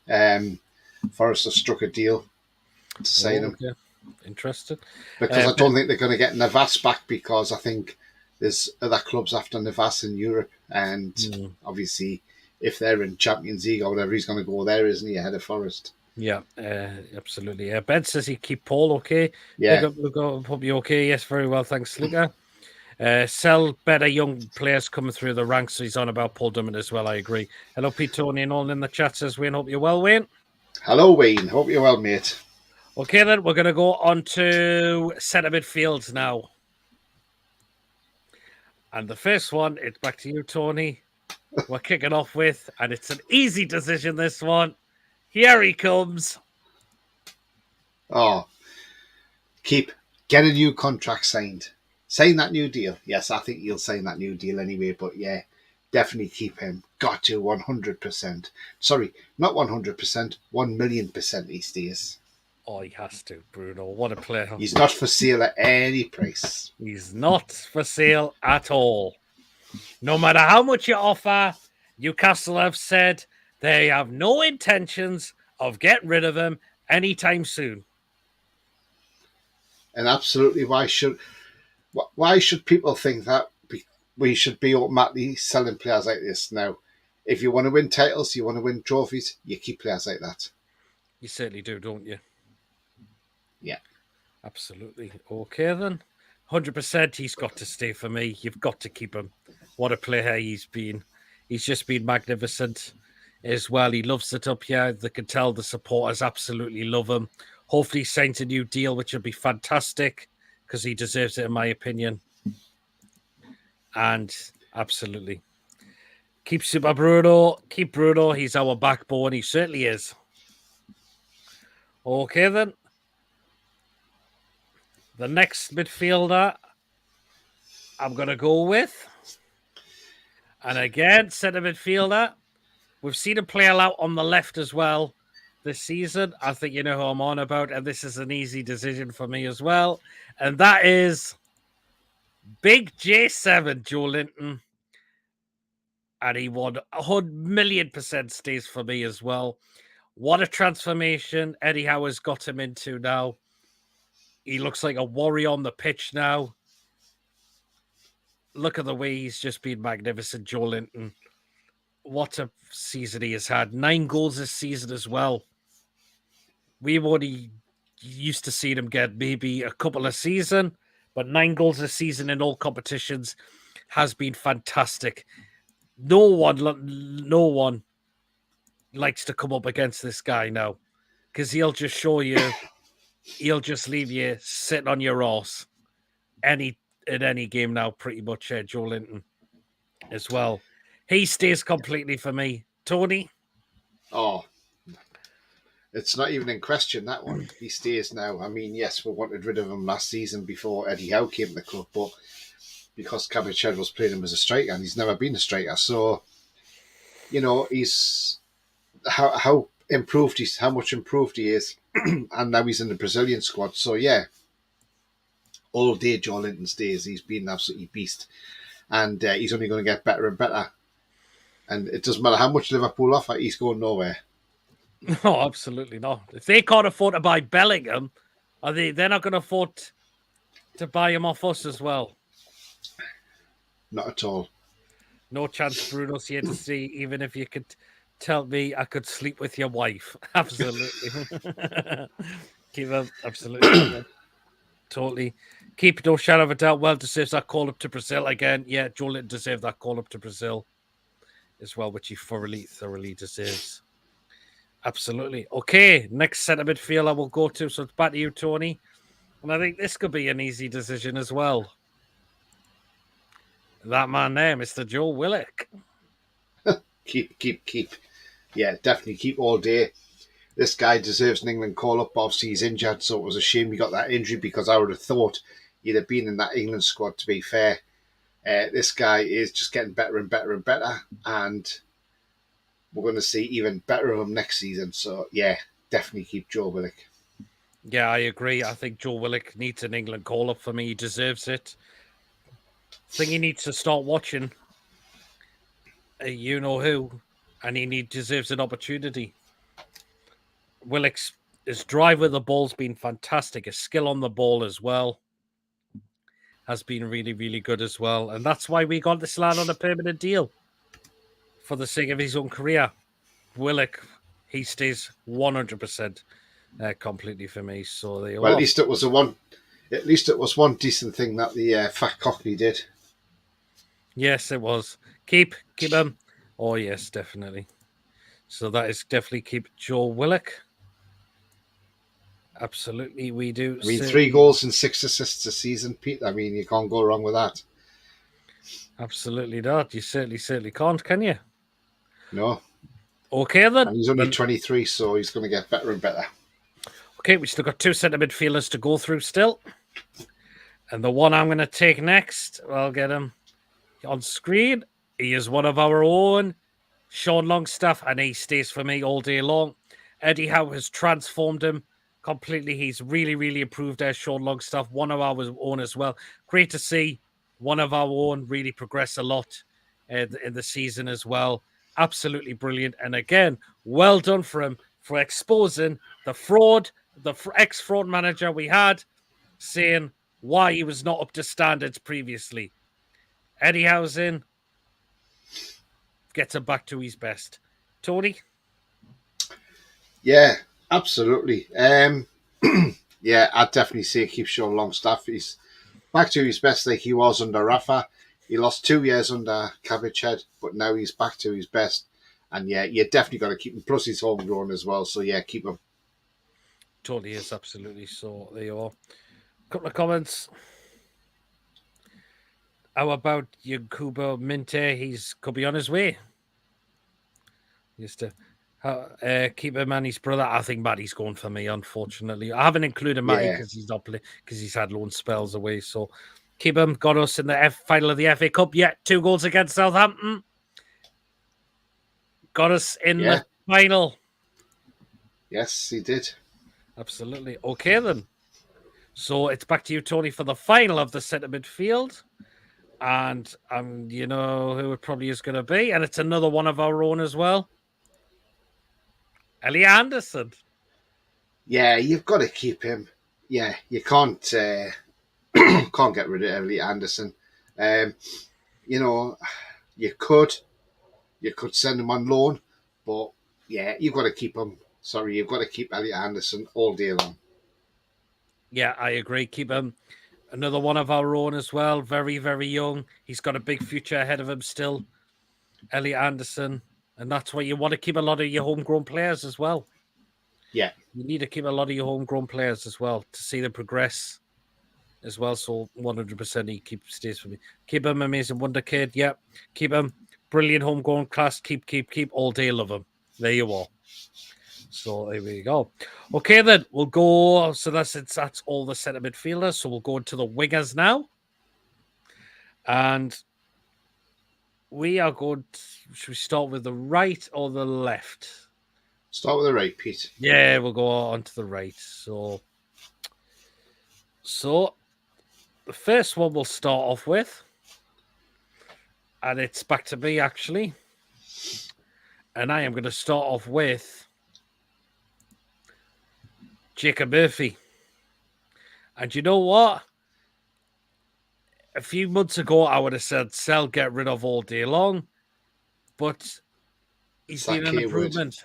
Forest have struck a deal to sign him. Interesting. Because I don't think they're going to get Navas back, because I think there's other clubs after Navas in Europe, and obviously if they're in Champions League or whatever, he's going to go there, isn't he, ahead of Forest? Yeah, absolutely. Ben says he keep Paul okay. Yeah. Hope you okay. Yes, very well. Thanks, Luca. Sell better young players coming through the ranks. So he's on about Paul Dummett as well. I agree. Hello, Pete, Tony, and all in the chat says Wayne. Hope you're well, Wayne. Hello, Wayne. Hope you're well, mate. Okay, then we're going to go on to centre midfields now. And the first one, it's back to you, Tony. We're kicking off with, and it's an easy decision, this one. Here he comes. Oh, get a new contract signed. Sign that new deal. Yes, I think you'll sign that new deal anyway, but yeah, definitely keep him. Got to 100%. Sorry, not 100%, 1,000,000% he stays. Oh, he has to, Bruno. What a player. He's not for sale at any price. He's not for sale at all. No matter how much you offer, Newcastle have said they have no intentions of getting rid of him anytime soon. And absolutely, why should people think that we should be automatically selling players like this now? If you want to win titles, you want to win trophies, you keep players like that. You certainly do, don't you? Yeah. Absolutely. Okay, then. 100% he's got to stay for me. You've got to keep him. What a player he's been. He's just been magnificent as well. He loves it up here. They can tell the supporters absolutely love him. Hopefully he signs a new deal, which will be fantastic, because he deserves it, in my opinion. And absolutely. Keep Super Bruno. Keep Bruno. He's our backbone. He certainly is. Okay, then. The next midfielder I'm going to go with. And again, centre midfielder. We've seen him play a lot on the left as well this season. I think you know who I'm on about. And this is an easy decision for me as well. And that is Big J7, Joe Linton. And he won 100,000,000% stays for me as well. What a transformation Eddie Howe has got him into now. He looks like a warrior on the pitch now. Look at the way he's just been magnificent, Joe Linton. What a season he has had. 9 goals this season as well. We've only used to see him get maybe a couple a season, but 9 goals a season in all competitions has been fantastic. No one likes to come up against this guy now, because he'll just show you. He'll just leave you sitting on your arse in any game now, pretty much, Joe Linton. as well. He stays completely for me. Tony? Oh, it's not even in question, that one. He stays now. I mean, yes, we wanted rid of him last season before Eddie Howe came to the club, but because Cabot was playing him as a striker and he's never been a striker. So, he's how improved how much improved he is. And now he's in the Brazilian squad. So, yeah, all day Joe Linton stays. He's been an absolutely beast. And he's only going to get better and better. And it doesn't matter how much Liverpool offer, he's going nowhere. No, absolutely not. If they can't afford to buy Bellingham, they're not going to afford to buy him off us as well. Not at all. No chance Bruno's here to see, even if you could tell me I could sleep with your wife. Absolutely. Keep him, absolutely. Totally. Keep no shadow of a doubt. Well deserves that call up to Brazil again. Yeah, Joe Linton deserved that call up to Brazil as well, which he thoroughly deserves. Absolutely. Okay, next centre midfielder we'll go to. So it's back to you, Tony. And I think this could be an easy decision as well. That man there, Mr. Joe Willock. Keep. Yeah, definitely keep all day. This guy deserves an England call-up. Obviously, he's injured, so it was a shame he got that injury because I would have thought he'd have been in that England squad, to be fair. This guy is just getting better and better and better, and we're going to see even better of him next season. So, yeah, definitely keep Joe Willock. Yeah, I agree. I think Joe Willock needs an England call-up for me. He deserves it. I think he needs to start watching you-know-who, and he deserves an opportunity. Willock's his drive with the ball's been fantastic. His skill on the ball as well has been really, really good as well. And that's why we got this lad on a permanent deal for the sake of his own career. Willock, he stays 100% completely for me. So they Well, at least it was one decent thing that the Fat Cockney did. Yes, it was. Keep him. Oh yes, definitely. So that is definitely keep Joe Willock. Absolutely, we do. I mean, 3 goals and 6 assists a season, Pete. I mean, you can't go wrong with that. Absolutely not. You certainly can't, can you? No. Okay, then. And he's only 23, so he's going to get better and better. Okay, we still got 2 centre midfielders to go through still. And the one I'm going to take next, I'll get him on screen. He is one of our own, Sean Longstaff, and he stays for me all day long. Eddie Howe has transformed him completely. He's really improved as Sean Longstaff, one of our own as well. Great to see one of our own really progress a lot in the season as well. Absolutely brilliant. And again, well done for him for exposing the fraud, the ex-fraud manager we had, saying why he was not up to standards previously. Eddie Howe's in, gets him back to his best. Tony? Yeah, absolutely. Yeah, I'd definitely say keep Sean Longstaff. He's back to his best like he was under Rafa. He lost 2 years under Cabot, but now he's back to his best. And yeah, you definitely got to keep him. Plus, he's homegrown as well. So yeah, keep him. Totally is, absolutely. So there you are. Couple of comments. How about Yakubo Minte? He's could be on his way. Just to keep him and his brother. I think Matty's going for me, unfortunately. I haven't included Matty because he's not playing because he's had loan spells away. So keep him. Got us in the final of the FA Cup. Yeah, 2 goals against Southampton. Got us in the final. Yes, he did. Absolutely. Okay, then. So it's back to you, Tony, for the final of the centre midfield. And you know who it probably is going to be. And it's another one of our own as well. Elliot Anderson. Yeah, you've got to keep him. Yeah, you can't can't get rid of Elliot Anderson. You know, you could send him on loan, but yeah, you've got to keep him. Sorry, you've got to keep Elliot Anderson all day long. Yeah, I agree. Keep him. Another one of our own as well. Very, very young. He's got a big future ahead of him still. Elliot Anderson. And that's why you want to keep a lot of your homegrown players as well. Yeah. You need to keep a lot of your homegrown players as well to see them progress as well. So 100% he stays for me. Keep him, amazing wonder kid. Yep, keep him. Brilliant homegrown class. Keep all day. Love him. There you are. So there we go. Okay, then we'll go. So that's all the centre midfielders. So we'll go into the wingers now, and we are going. Should we start with the right or the left? Start with the right, Pete. Yeah, we'll go on to the right. So the first one we'll start off with, and it's back to me actually, and I am going to start off with Jacob Murphy. And you know what? A few months ago, I would have said sell, get rid of all day long, but he's been an improvement.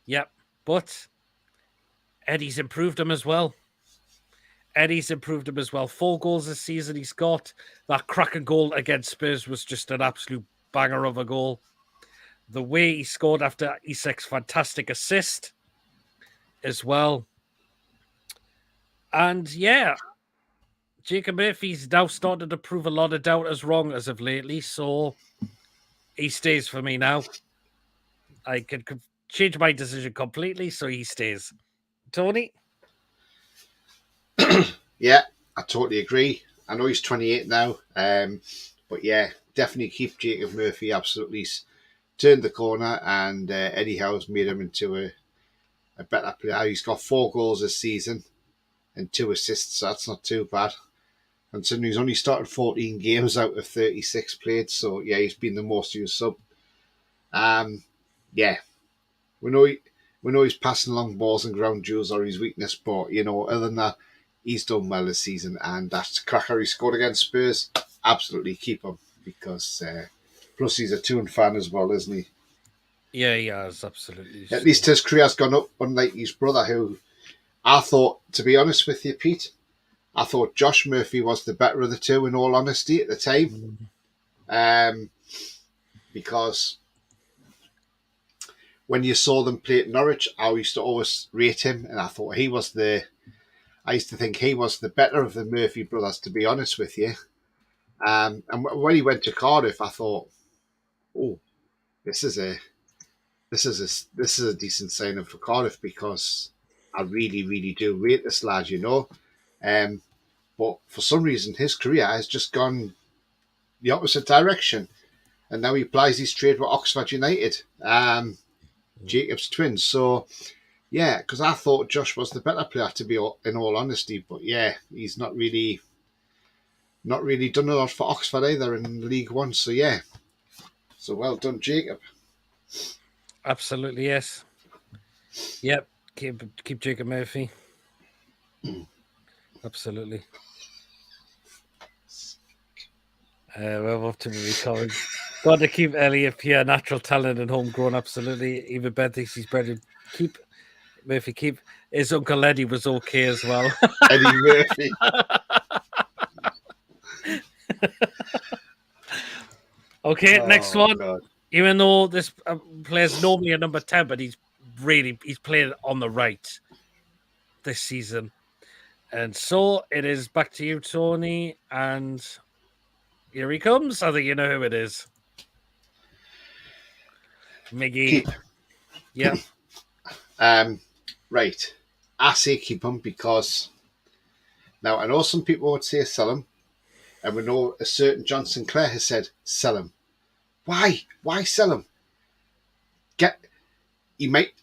Yep, but Eddie's improved him as well. 4 goals this season he's got. That cracking goal against Spurs was just an absolute banger of a goal. The way he scored after Isak's fantastic assist as well. And yeah, Jacob Murphy's now started to prove a lot of doubters wrong as of lately, so he stays for me now. I could change my decision completely, so he stays. Tony? Yeah, I totally agree. I know he's 28 now, but yeah, definitely keep Jacob Murphy. Absolutely turned the corner, and Eddie Howe's made him into a better player. He's got 4 goals this season and 2 assists, so that's not too bad. Considering he's only started 14 games out of 36 played, so yeah, he's been the most used sub. Yeah, we know he's passing long balls and ground duels are his weakness, but other than that, he's done well this season, and that cracker he scored against Spurs, absolutely keep him, because plus he's a Toon fan as well, isn't he? Yeah, he has, absolutely. At least his career has gone up, unlike his brother, who I thought, to be honest with you, Pete, I thought Josh Murphy was the better of the two, in all honesty, at the time. Because when you saw them play at Norwich, I used to always rate him, and I thought I used to think he was the better of the Murphy brothers, to be honest with you. And when he went to Cardiff, I thought, oh, this is a decent signing for Cardiff, because I really, really do rate this lad, but for some reason, his career has just gone the opposite direction, and now he plies his trade with Oxford United, Jacob's twins. So, yeah, because I thought Josh was the better player, to be in all honesty, but yeah, he's not really done a lot for Oxford either in League One. So yeah, so well done, Jacob. Absolutely, yes. Yep, keep Jacob Murphy. Absolutely. We're up to recording. Got to keep Elliot Pierre, natural talent and homegrown. Absolutely. Even Ben thinks he's better. Keep Murphy. Keep his uncle Eddie was okay as well. Eddie Murphy. Okay, next one. God. Even though this player's normally a number 10, but he's played on the right this season. And so it is back to you, Tony. And here he comes. I think you know who it is. Miggy. Keep. Yeah. Right. I say keep him, because now I know some people would say sell him, and we know a certain John Sinclair has said sell him. Why? Why sell him?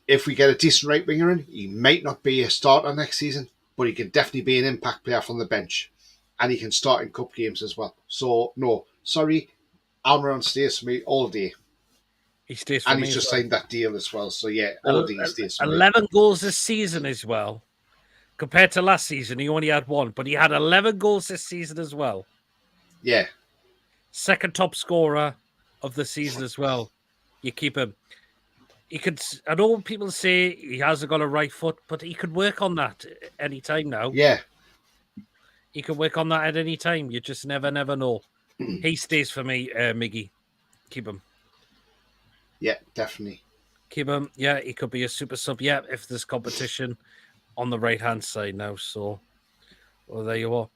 If we get a decent right winger in, he might not be a starter next season, but he can definitely be an impact player from the bench, and he can start in cup games as well. So no, sorry, Almiron stays for me all day. He stays for and me. He's just signed that deal as well. So yeah, all day he stays for 11 goals this season as well. Compared to last season, he only had 1, but he had 11 goals this season as well. Yeah. Second top scorer of the season as well. You keep him. I know people say he hasn't got a right foot, but he could work on that any time now. Yeah. He could work on that at any time. You just never know. He stays for me, Miggy. Keep him. Yeah, definitely. Keep him. Yeah, he could be a super sub. Yeah, if there's competition on the right-hand side now. So Well, there you are.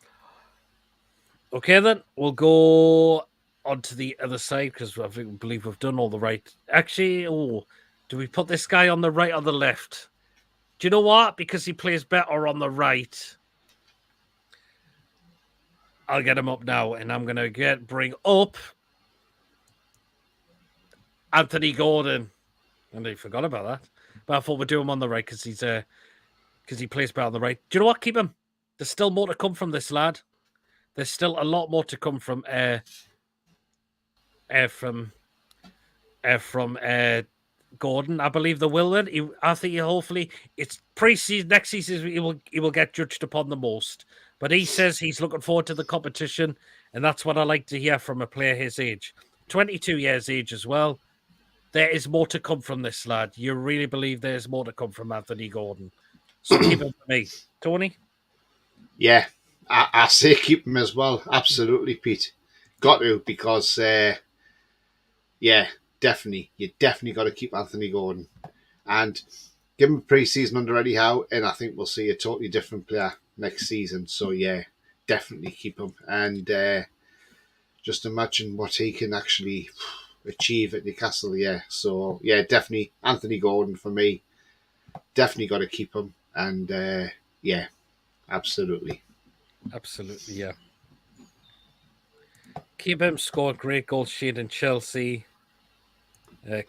Okay, then we'll go on to the other side because I believe we've done all the right. Actually, do we put this guy on the right or the left? Do you know what? Because he plays better on the right, I'll get him up now, and I'm gonna bring up Anthony Gordon. And I forgot about that, but I thought we'd do him on the right because he plays better on the right. Do you know what? Keep him. There's still more to come from this lad. There's still a lot more to come from Gordon. I believe there will. I think hopefully it's pre-season. Next season he will get judged upon the most. But he says he's looking forward to the competition, and that's what I like to hear from a player his age, 22 years age as well. There is more to come from this lad. You really believe there's more to come from Anthony Gordon. So keep him for me. Tony? Yeah, I say keep him as well. Absolutely, Pete. Got to, because, yeah, definitely. You definitely got to keep Anthony Gordon. And give him a pre-season under Eddie Howe, and I think we'll see a totally different player next season. So, yeah, definitely keep him. And just imagine what he can actually achieve at Newcastle, yeah. So, yeah, definitely Anthony Gordon for me. Definitely got to keep him. And, yeah, absolutely. Absolutely, yeah. Keep him. Scored great goal sheet in Chelsea.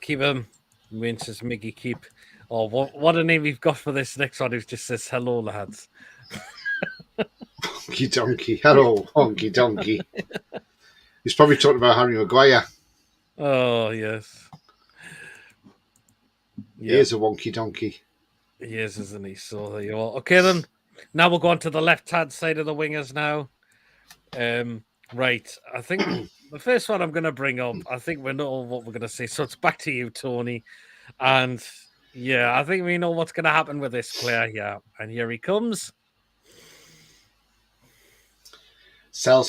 Keep him. Wins says Miggy keep. Oh, what a name we've got for this next one who just says hello, lads. Honky donkey. Hello, honky donkey. He's probably talking about Harry Maguire. Oh, yes. He is a wonky donkey. He is, isn't he? So there you are. Okay, then. Now we'll go on to the left-hand side of the wingers now. Right. I think the first one I'm going to bring up, I think we know what we're going to say. So it's back to you, Tony. And yeah, I think we know what's going to happen with this player here. And here he comes. Sell.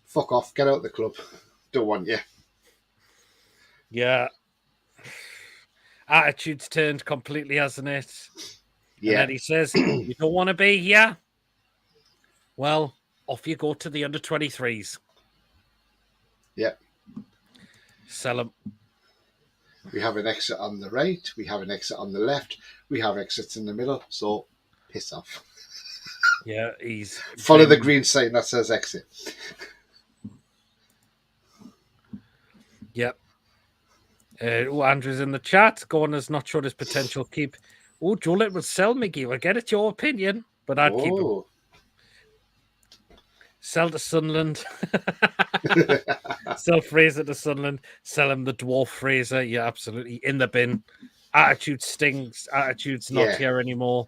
Fuck off. Get out of the club. Don't want you. Yeah. Attitude's turned completely, hasn't it? Yeah. And then he says, you don't want to be here? Well, off you go to the under-23s. Yep. Sell them. We have an exit on the right. We have an exit on the left. We have exits in the middle. So, piss off. Yeah, he's... Follow the green sign that says exit. Yep. Andrew's in the chat. Gordon's not sure his potential keep. Oh, Jolet would sell Miggy. I get it, your opinion, but I'd keep him. Sell to Sunderland. Sell Fraser to Sunderland. Sell him the dwarf Fraser. Yeah, absolutely. In the bin. Attitude stings. Attitude's not here anymore.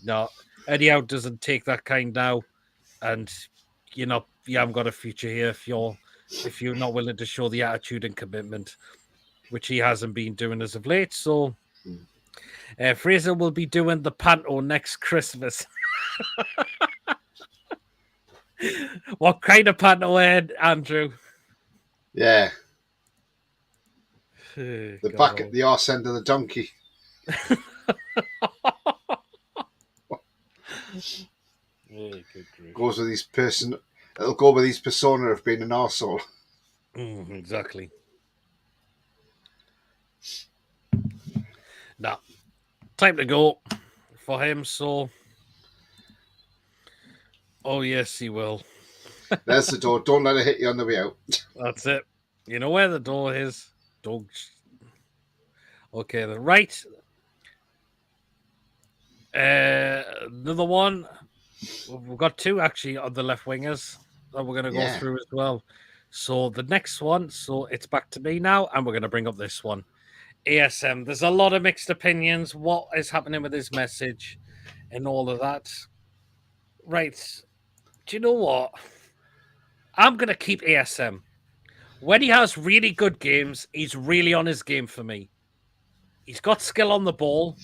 No. Eddie Howe doesn't take that kind now. And you haven't got a future here if you're not willing to show the attitude and commitment, which he hasn't been doing as of late. So Fraser will be doing the panto next Christmas. What kind of panto, Andrew? Yeah. The back at the arse end of the donkey. Goes with his person. It'll go with his persona of being an arsehole. Exactly. Now, time to go for him. So, oh yes, he will. There's the door. Don't let it hit you on the way out. That's it. You know where the door is. Don't. Okay, the right. Another one. We've got two actually on the left wingers that we're going to go through as well. So the next one. So it's back to me now, and we're going to bring up this one. ASM. There's a lot of mixed opinions. What is happening with his message and all of that? Right. Do you know what? I'm going to keep ASM. When he has really good games, he's really on his game for me. He's got skill on the ball.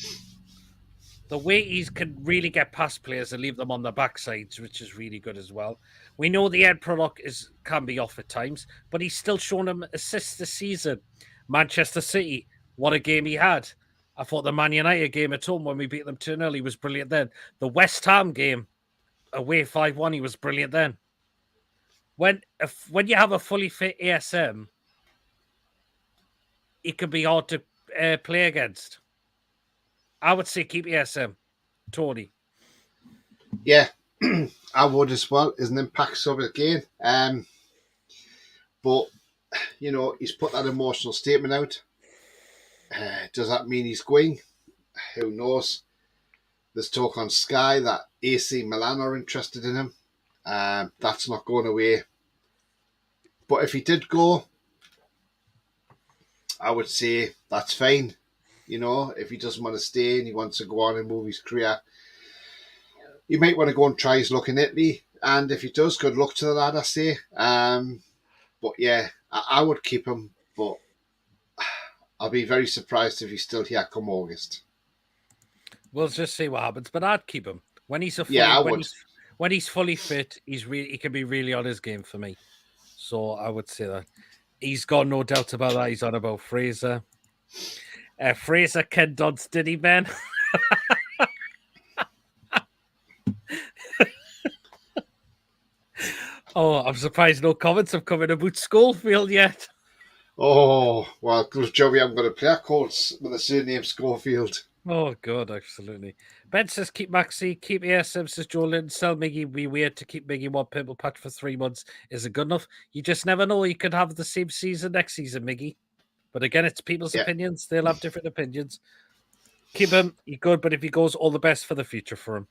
The way he can really get past players and leave them on the backsides, which is really good as well. We know the end product can be off at times, but he's still shown him assists this season. Manchester City, what a game he had. I thought the Man United game at home when we beat them 2-0 was brilliant then. The West Ham game, away 5-1, he was brilliant then. When you have a fully fit ASM, it can be hard to play against. I would say keep ASM, Tony. Yeah, I would as well. Is an impact sub again. But he's put that emotional statement out. Does that mean he's going? Who knows? There's talk on Sky that AC Milan are interested in him. That's not going away. But if he did go, I would say that's fine. If he doesn't want to stay and he wants to go on and move his career, he might want to go and try his luck in Italy. And if he does, good luck to the lad, I say. But yeah, I would keep him. But I'll be very surprised if he's still here come August. We'll just see what happens. But I'd keep him when he's when he's fully fit. He can be really on his game for me. So I would say that he's got no doubt about that. He's on about Fraser. Fraser Ken Dodds, did he, Ben? Oh, I'm surprised no comments have come in about Schofield yet. Oh, well, Joey, I'm going to play a course with the surname Schofield. Oh, God, absolutely. Ben says, keep Maxi, keep ASM, says Joe Lynn, sell Miggy, be weird to keep Miggy one pimple patch for 3 months. Is it good enough? You just never know. You could have the same season next season, Miggy. But again, it's people's opinions. They'll have different opinions. Keep him, he's good, but if he goes, all the best for the future for him.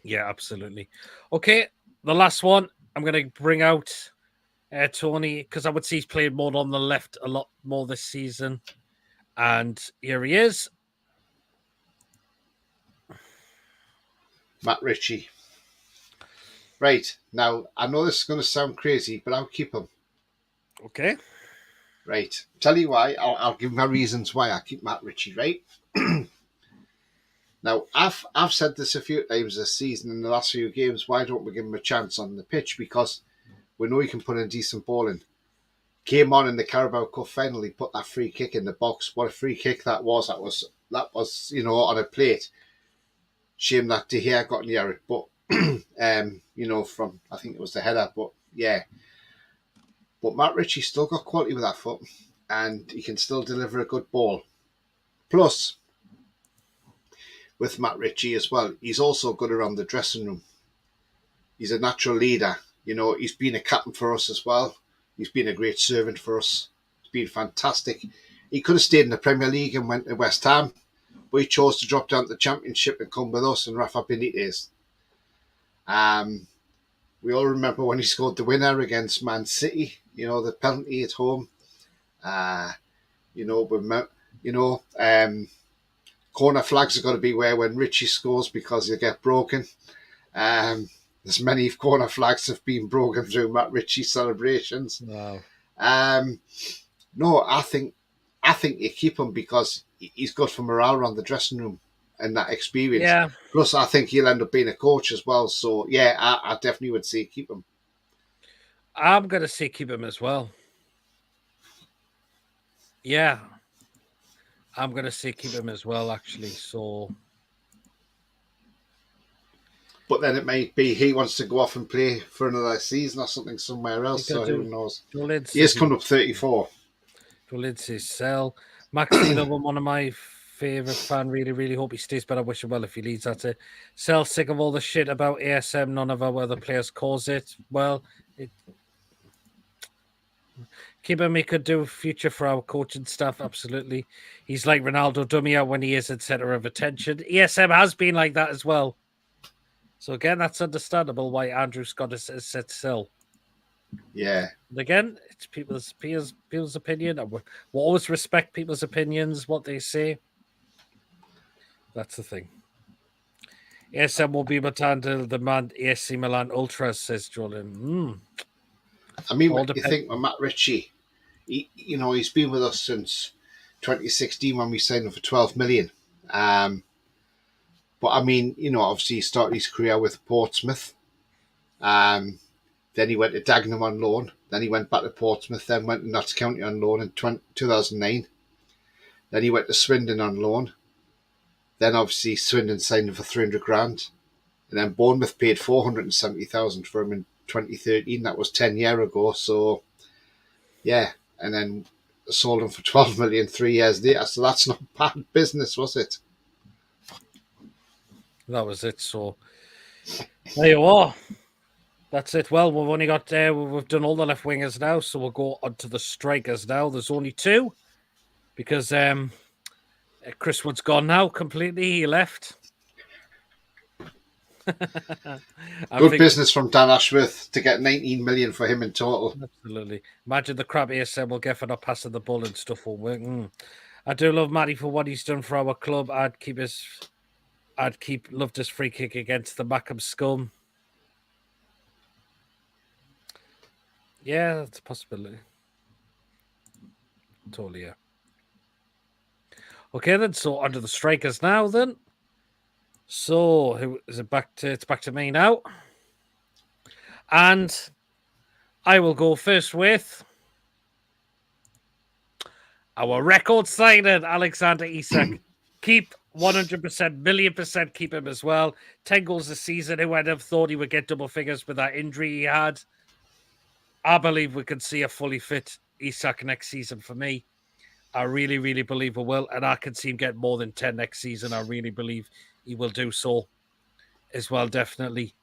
Yeah, absolutely. Okay, the last one. I'm going to bring out Tony, because I would see he's played more on the left a lot more this season. And here he is. Matt Ritchie. Right, now, I know this is going to sound crazy, but I'll keep him. Okay. Right, tell you why. I'll give my reasons why I keep Matt Ritchie, right? Now, I've said this a few times this season in the last few games. Why don't we give him a chance on the pitch? Because we know he can put in decent ball in. Came on in the Carabao Cup final. He put that free kick in the box. What a free kick that was! That was on a plate. Shame that De Gea got near it, but from I think it was the header. But yeah, but Matt Ritchie still got quality with that foot, and he can still deliver a good ball. Plus, with Matt Ritchie as well, he's also good around the dressing room. He's a natural leader. He's been a captain for us as well. He's been a great servant for us. He's been fantastic. He could have stayed in the Premier League and went to West Ham, but he chose to drop down to the Championship and come with us and Rafa Benitez. We all remember when he scored the winner against Man City, the penalty at home. Corner flags are going to be where when Ritchie scores because they get broken. There's many corner flags have been broken through Matt Ritchie celebrations. Wow. No, I think you keep him because he's good for morale around the dressing room and that experience. Yeah. Plus, I think he'll end up being a coach as well. So, yeah, I definitely would say keep him. I'm going to say keep him as well. Yeah. I'm going to say keep him as well, actually. So, but then it might be he wants to go off and play for another season or something somewhere else. So who knows? He has come up 34. Joe says sell. Maxine, one of my favourite fan. Really, really hope he stays, but I wish him well if he leaves. That's it. Sell, sick of all the shit about ASM. None of our other players cause it. Well, keep him. He could do future for our coaching staff. Absolutely. He's like Ronaldo dummy out when he is at centre of attention. ESM has been like that as well. So again, that's understandable why Andrew Scott has said sell. Yeah. And again, it's people's opinion. We'll always respect people's opinions, what they say. That's the thing. ASM will be Matanda, the man AC Milan Ultras, says Jordan. I mean, what do you think with Matt Ritchie? He's been with us since 2016 when we signed him for 12 million. But I mean, obviously he started his career with Portsmouth. Then he went to Dagenham on loan. Then he went back to Portsmouth. Then went to Notts County on loan in 2009. Then he went to Swindon on loan. Then obviously Swindon signed him for 300 grand. And then Bournemouth paid 470,000 for him in 2013. That was 10 years ago. So yeah, and then sold him for 12 million 3 years later. So that's not bad business, was it? That was it. So there you are. That's it. Well, we've only got we've done all the left wingers now, so we'll go on to the strikers now. There's only two because Chris Wood's gone now completely. He left. Good business from Dan Ashworth to get 19 million for him in total. Absolutely. Imagine the crap ASM will get for not passing the ball and stuff. I do love Matty for what he's done for our club. Loved his free kick against the Mackham Scum. Yeah, that's a possibility. Totally, yeah. Okay, then. So onto the strikers now. Then. So who is it back to? It's back to me now, and I will go first with our record signing, Alexander Isak. Keep 100%, million% keep him as well. 10 goals a season. Who would have thought he would get double figures with that injury he had? I believe we can see a fully fit Isak next season for me. I really, really believe we will. And I can see him get more than 10 next season. I really believe he will do so as well, definitely.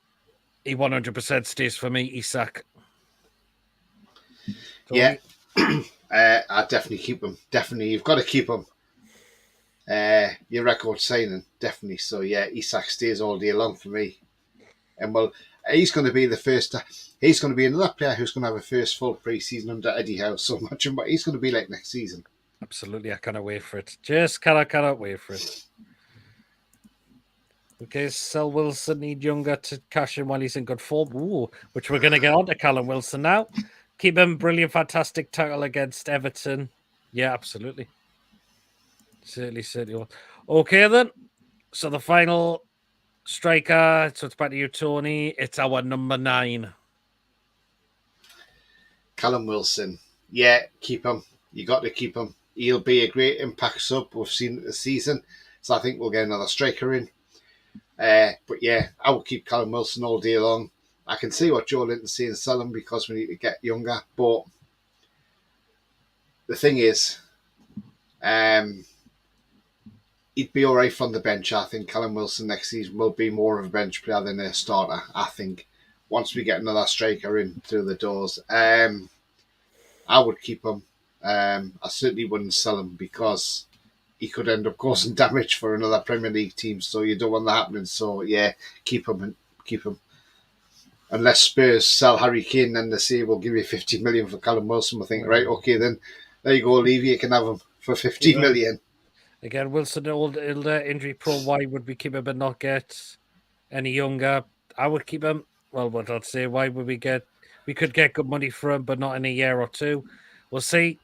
He 100% stays for me, Isak. Yeah, I definitely keep him. Definitely, you've got to keep him. Your record signing, definitely. So yeah, Isak stays all day long for me. And well, he's going to be the first. He's going to be another player who's going to have a first full pre-season under Eddie Howe. So imagine what he's going to be like next season. Absolutely, I cannot wait for it. Just cannot wait for it. Okay, sell Wilson, need Younger to cash in while he's in good form. Ooh, which we're going to get on to Callum Wilson now. Keep him brilliant, fantastic tackle against Everton. Yeah, absolutely. Certainly. Okay, then. So the final striker, so it's back to you, Tony. It's our number 9. Callum Wilson. Yeah, keep him. You got to keep him. He'll be a great impact sub. We've seen it this season. So I think we'll get another striker in. But yeah, I will keep Callum Wilson all day long. I can see what Joe Linton's saying, sell him because we need to get younger. But the thing is, he'd be all right from the bench. I think Callum Wilson next season will be more of a bench player than a starter. I think once we get another striker in through the doors, I would keep him. I certainly wouldn't sell him because he could end up causing damage for another Premier League team. So you don't want that happening. So yeah, keep him. Unless Spurs sell Harry Kane and they say we'll give you 50 million for Callum Wilson, we think, right, okay, then there you go, Levy, you can have him for 50 million. Again, Wilson, old injury prone. Why would we keep him and not get any younger? I would keep him. Well, what I'd say, why would we get? We could get good money for him, but not in a year or two. We'll see.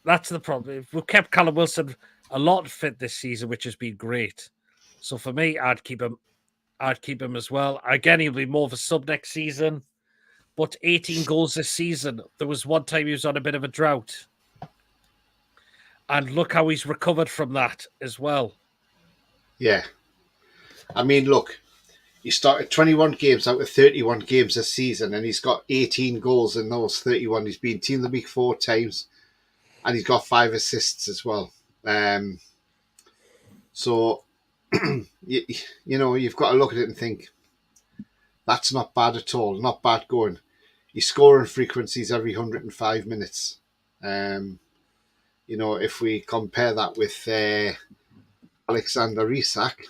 That's the problem. If we've kept Callum Wilson a lot fit this season, which has been great. So for me, I'd keep him. I'd keep him as well. Again, he'll be more of a sub next season. But 18 goals this season. There was one time he was on a bit of a drought. And look how he's recovered from that as well. Yeah. I mean, look, he started 21 games out of 31 games this season, and he's got 18 goals in those 31. He's been team of the week 4 times, and he's got 5 assists as well. So, you know, you've got to look at it and think, that's not bad at all. Not bad going. He's scoring frequencies every 105 minutes. You know, if we compare that with Alexander Isak,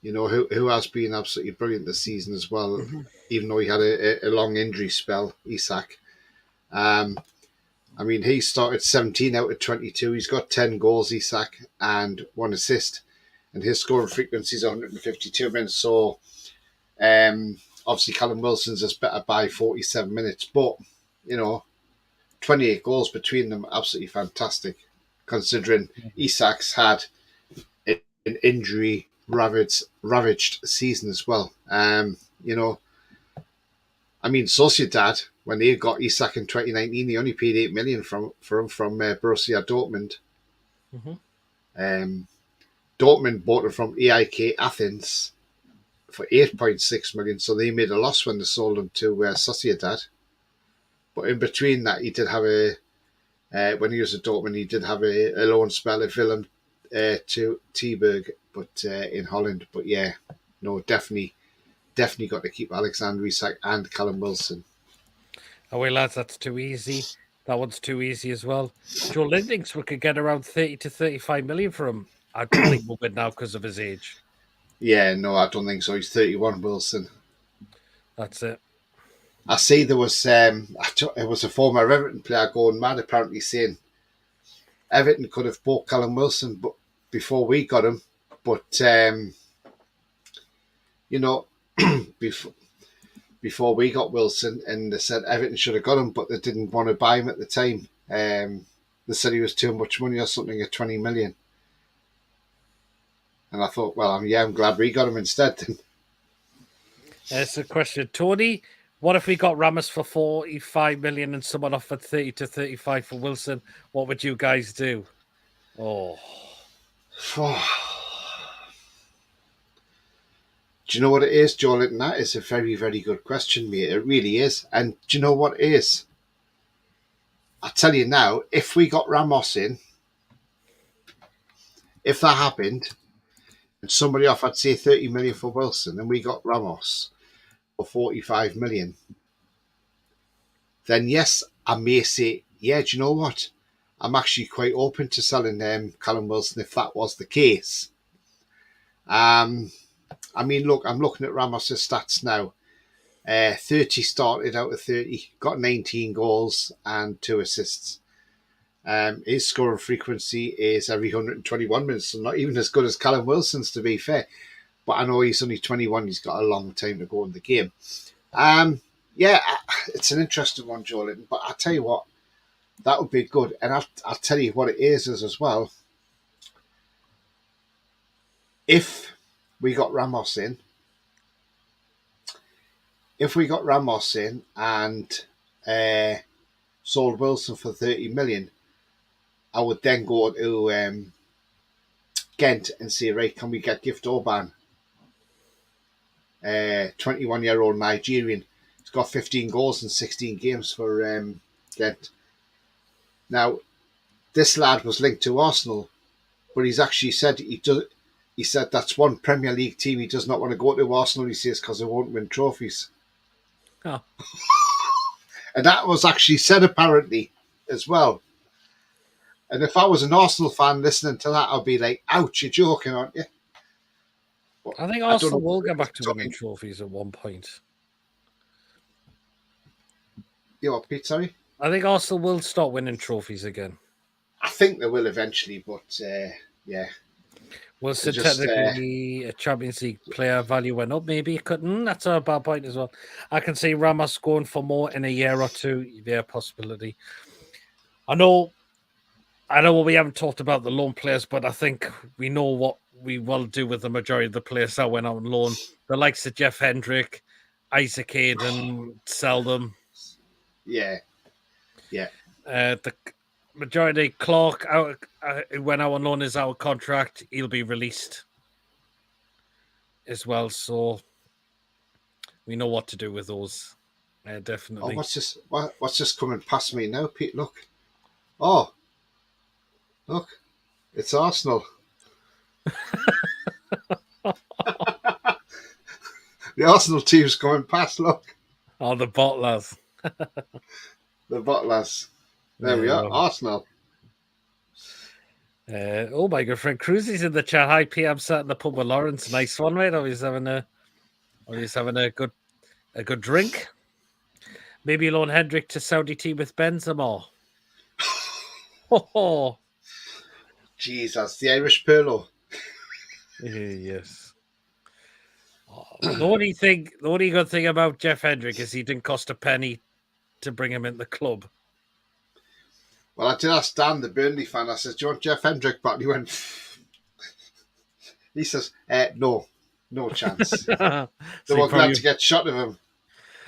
you know, who has been absolutely brilliant this season as well, even though he had a long injury spell, Isak. I mean, he started 17 out of 22. He's got 10 goals, Isak, and 1 assist. And his scoring frequency is 152 minutes. So, obviously, Callum Wilson's is better by 47 minutes. But, you know, 28 goals between them, absolutely fantastic, considering Isak's had an injury ravaged season as well. You know, I mean, Sociedad, when they got Isak in 2019, they only paid 8 million for him from Borussia Dortmund. Dortmund bought him from EIK Athens for 8.6 million, so they made a loss when they sold him to Sociedad. But in between that, he did have when he was at Dortmund, he did have a loan spell at Willem to Tilburg, but in Holland. But yeah, no, definitely got to keep Alexander Isak and Callum Wilson. Oh, well, lads, that's too easy. That one's too easy as well. Joe Lynn thinks we could get around 30 to 35 million for him. I don't think we'll win now because of his age. Yeah, no, I don't think so. He's 31, Wilson. That's it. I see there was it was a former Everton player going mad, apparently saying Everton could have bought Callum Wilson, but before we got him, but you know, before we got Wilson, and they said Everton should have got him, but they didn't want to buy him at the time. They said he was too much money or something at 20 million. And I thought, well, I'm glad we got him instead. It's a question, Tony. What if we got Ramos for 45 million and someone offered 30 to 35 for Wilson? What would you guys do? Oh. Do you know what it is, Joel? That is a very, very good question, mate. It really is. And do you know what it is? I tell you now, if we got Ramos in, if that happened, and somebody offered, say, 30 million for Wilson, and we got Ramos for 45 million, then yes, I may say, yeah, do you know what? I'm actually quite open to selling Callum Wilson if that was the case. I mean, look, I'm looking at Ramos' stats now. 30 started out of 30, got 19 goals and 2 assists. His scoring frequency is every 121 minutes, so not even as good as Callum Wilson's, to be fair. But I know he's only 21, he's got a long time to go in the game. Yeah, it's an interesting one, Joel, but I'll tell you what, that would be good. And I'll tell you what it is as well. If we got Ramos in, and sold Wilson for 30 million, I would then go to Ghent and say, right, can we get Gift Orban? 21-year-old Nigerian. He's got 15 goals in 16 games for Ghent. Now, this lad was linked to Arsenal, but he's actually said he said that's one Premier League team he does not want to go to Arsenal, he says, because they won't win trophies. Oh. And that was actually said apparently as well. And if I was an Arsenal fan listening to that, I'd be like, ouch, you're joking, aren't you? But I think Arsenal will get back to winning trophies at one point. You know what, Pete, sorry? I think Arsenal will start winning trophies again. I think they will eventually, but yeah. Well, so technically a Champions League player value went up, maybe it couldn't. That's a bad point as well. I can see Ramos going for more in a year or two. Yeah, possibility. I know we haven't talked about the loan players, but I think we know what we will do with the majority of the players that went out on loan. The likes of Jeff Hendrick, Isaac Hayden, sell them. Yeah. The majority, Clark, who went out on loan, is out of contract. He'll be released as well. So we know what to do with those. Definitely. Oh, what's just coming past me now, Pete? Look. Oh, look. It's Arsenal. The Arsenal team's coming past, look. Oh, the Bottlers. The Bottlers. There we are, Arsenal. Oh, my good friend Cruzy's in the chat. Hi, PM, sat in the pub with Lawrence. Nice one, mate. Always having a good drink. Maybe loan Hendrick to Saudi team with Benzema. Oh, Jesus, the Irish Pirlo. Yes. The only good thing about Jeff Hendrick is he didn't cost a penny to bring him in the club. Well, I did ask Dan, the Burnley fan, I said, do you want Jeff Hendrick back? And he went, he says, no chance. They were glad to get shot of him.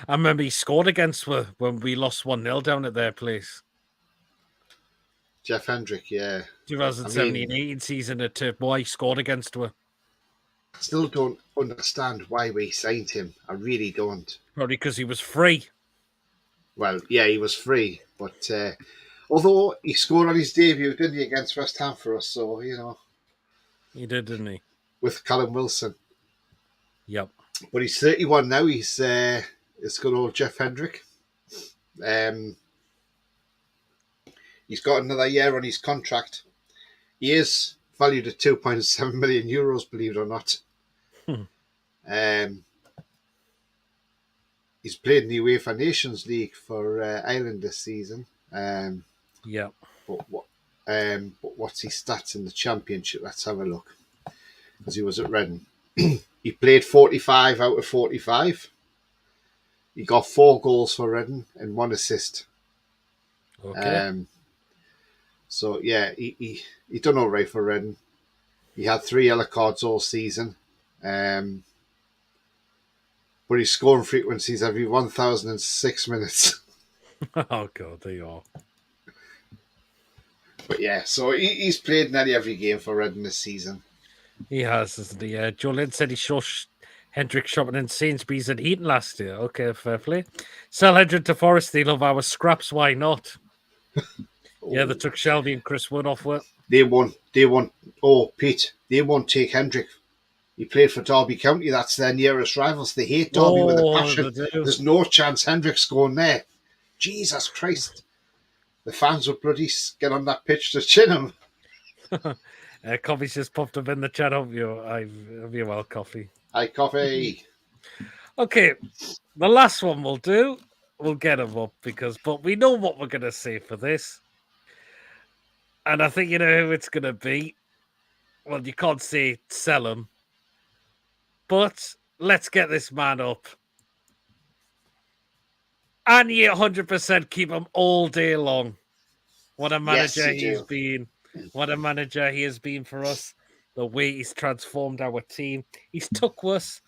I remember he scored against us when we lost 1-0 down at their place. Jeff Hendrick, yeah. 2017-18 season at Turf Moor, he scored against her. I still don't understand why we signed him. I really don't. Probably because he was free. Well, yeah, he was free, but although he scored on his debut, didn't he, against West Ham for us? So, He did, didn't he? with Callum Wilson. Yep. But he's 31 now. It's good old Jeff Hendrick. He's got another year on his contract. He is valued at 2.7 million euros, believe it or not. He's played in the UEFA Nations League for Ireland this season. Yeah. But what's his stats in the Championship? Let's have a look. Because he was at Reading. He played 45 out of 45. He got 4 goals for Reading and 1 assist. Okay. So, yeah, he done all right for Reading. He had 3 yellow cards all season. But his scoring frequencies every 1,006 minutes. Oh, God, there you are. But yeah, so he's played nearly every game for Reading this season. He has, isn't he? Joe Lynn said he saw Hendrick shopping in Sainsbury's and Eaton last year. Okay, fair play. Sell Hendrick to Forest, they love our scraps. Why not? Yeah, they took Shelby and Chris Wood off it. They won't. Oh, Pete, they won't take Hendrick. He played for Derby County. That's their nearest rivals. They hate Derby with a passion. There's no chance Hendrick's going there. Jesus Christ. The fans would bloody get on that pitch to chin him. Coffee's just popped up in the chat. Hope you well, Coffee. Hi, Coffee. Okay, the last one we'll do. We'll get him up but we know what we're going to say for this. And I think you know who it's going to be. Well, you can't say sell him. But let's get this man up. And you 100% keep him all day long. What a manager he's been. What a manager he has been for us. The way he's transformed our team. He's took us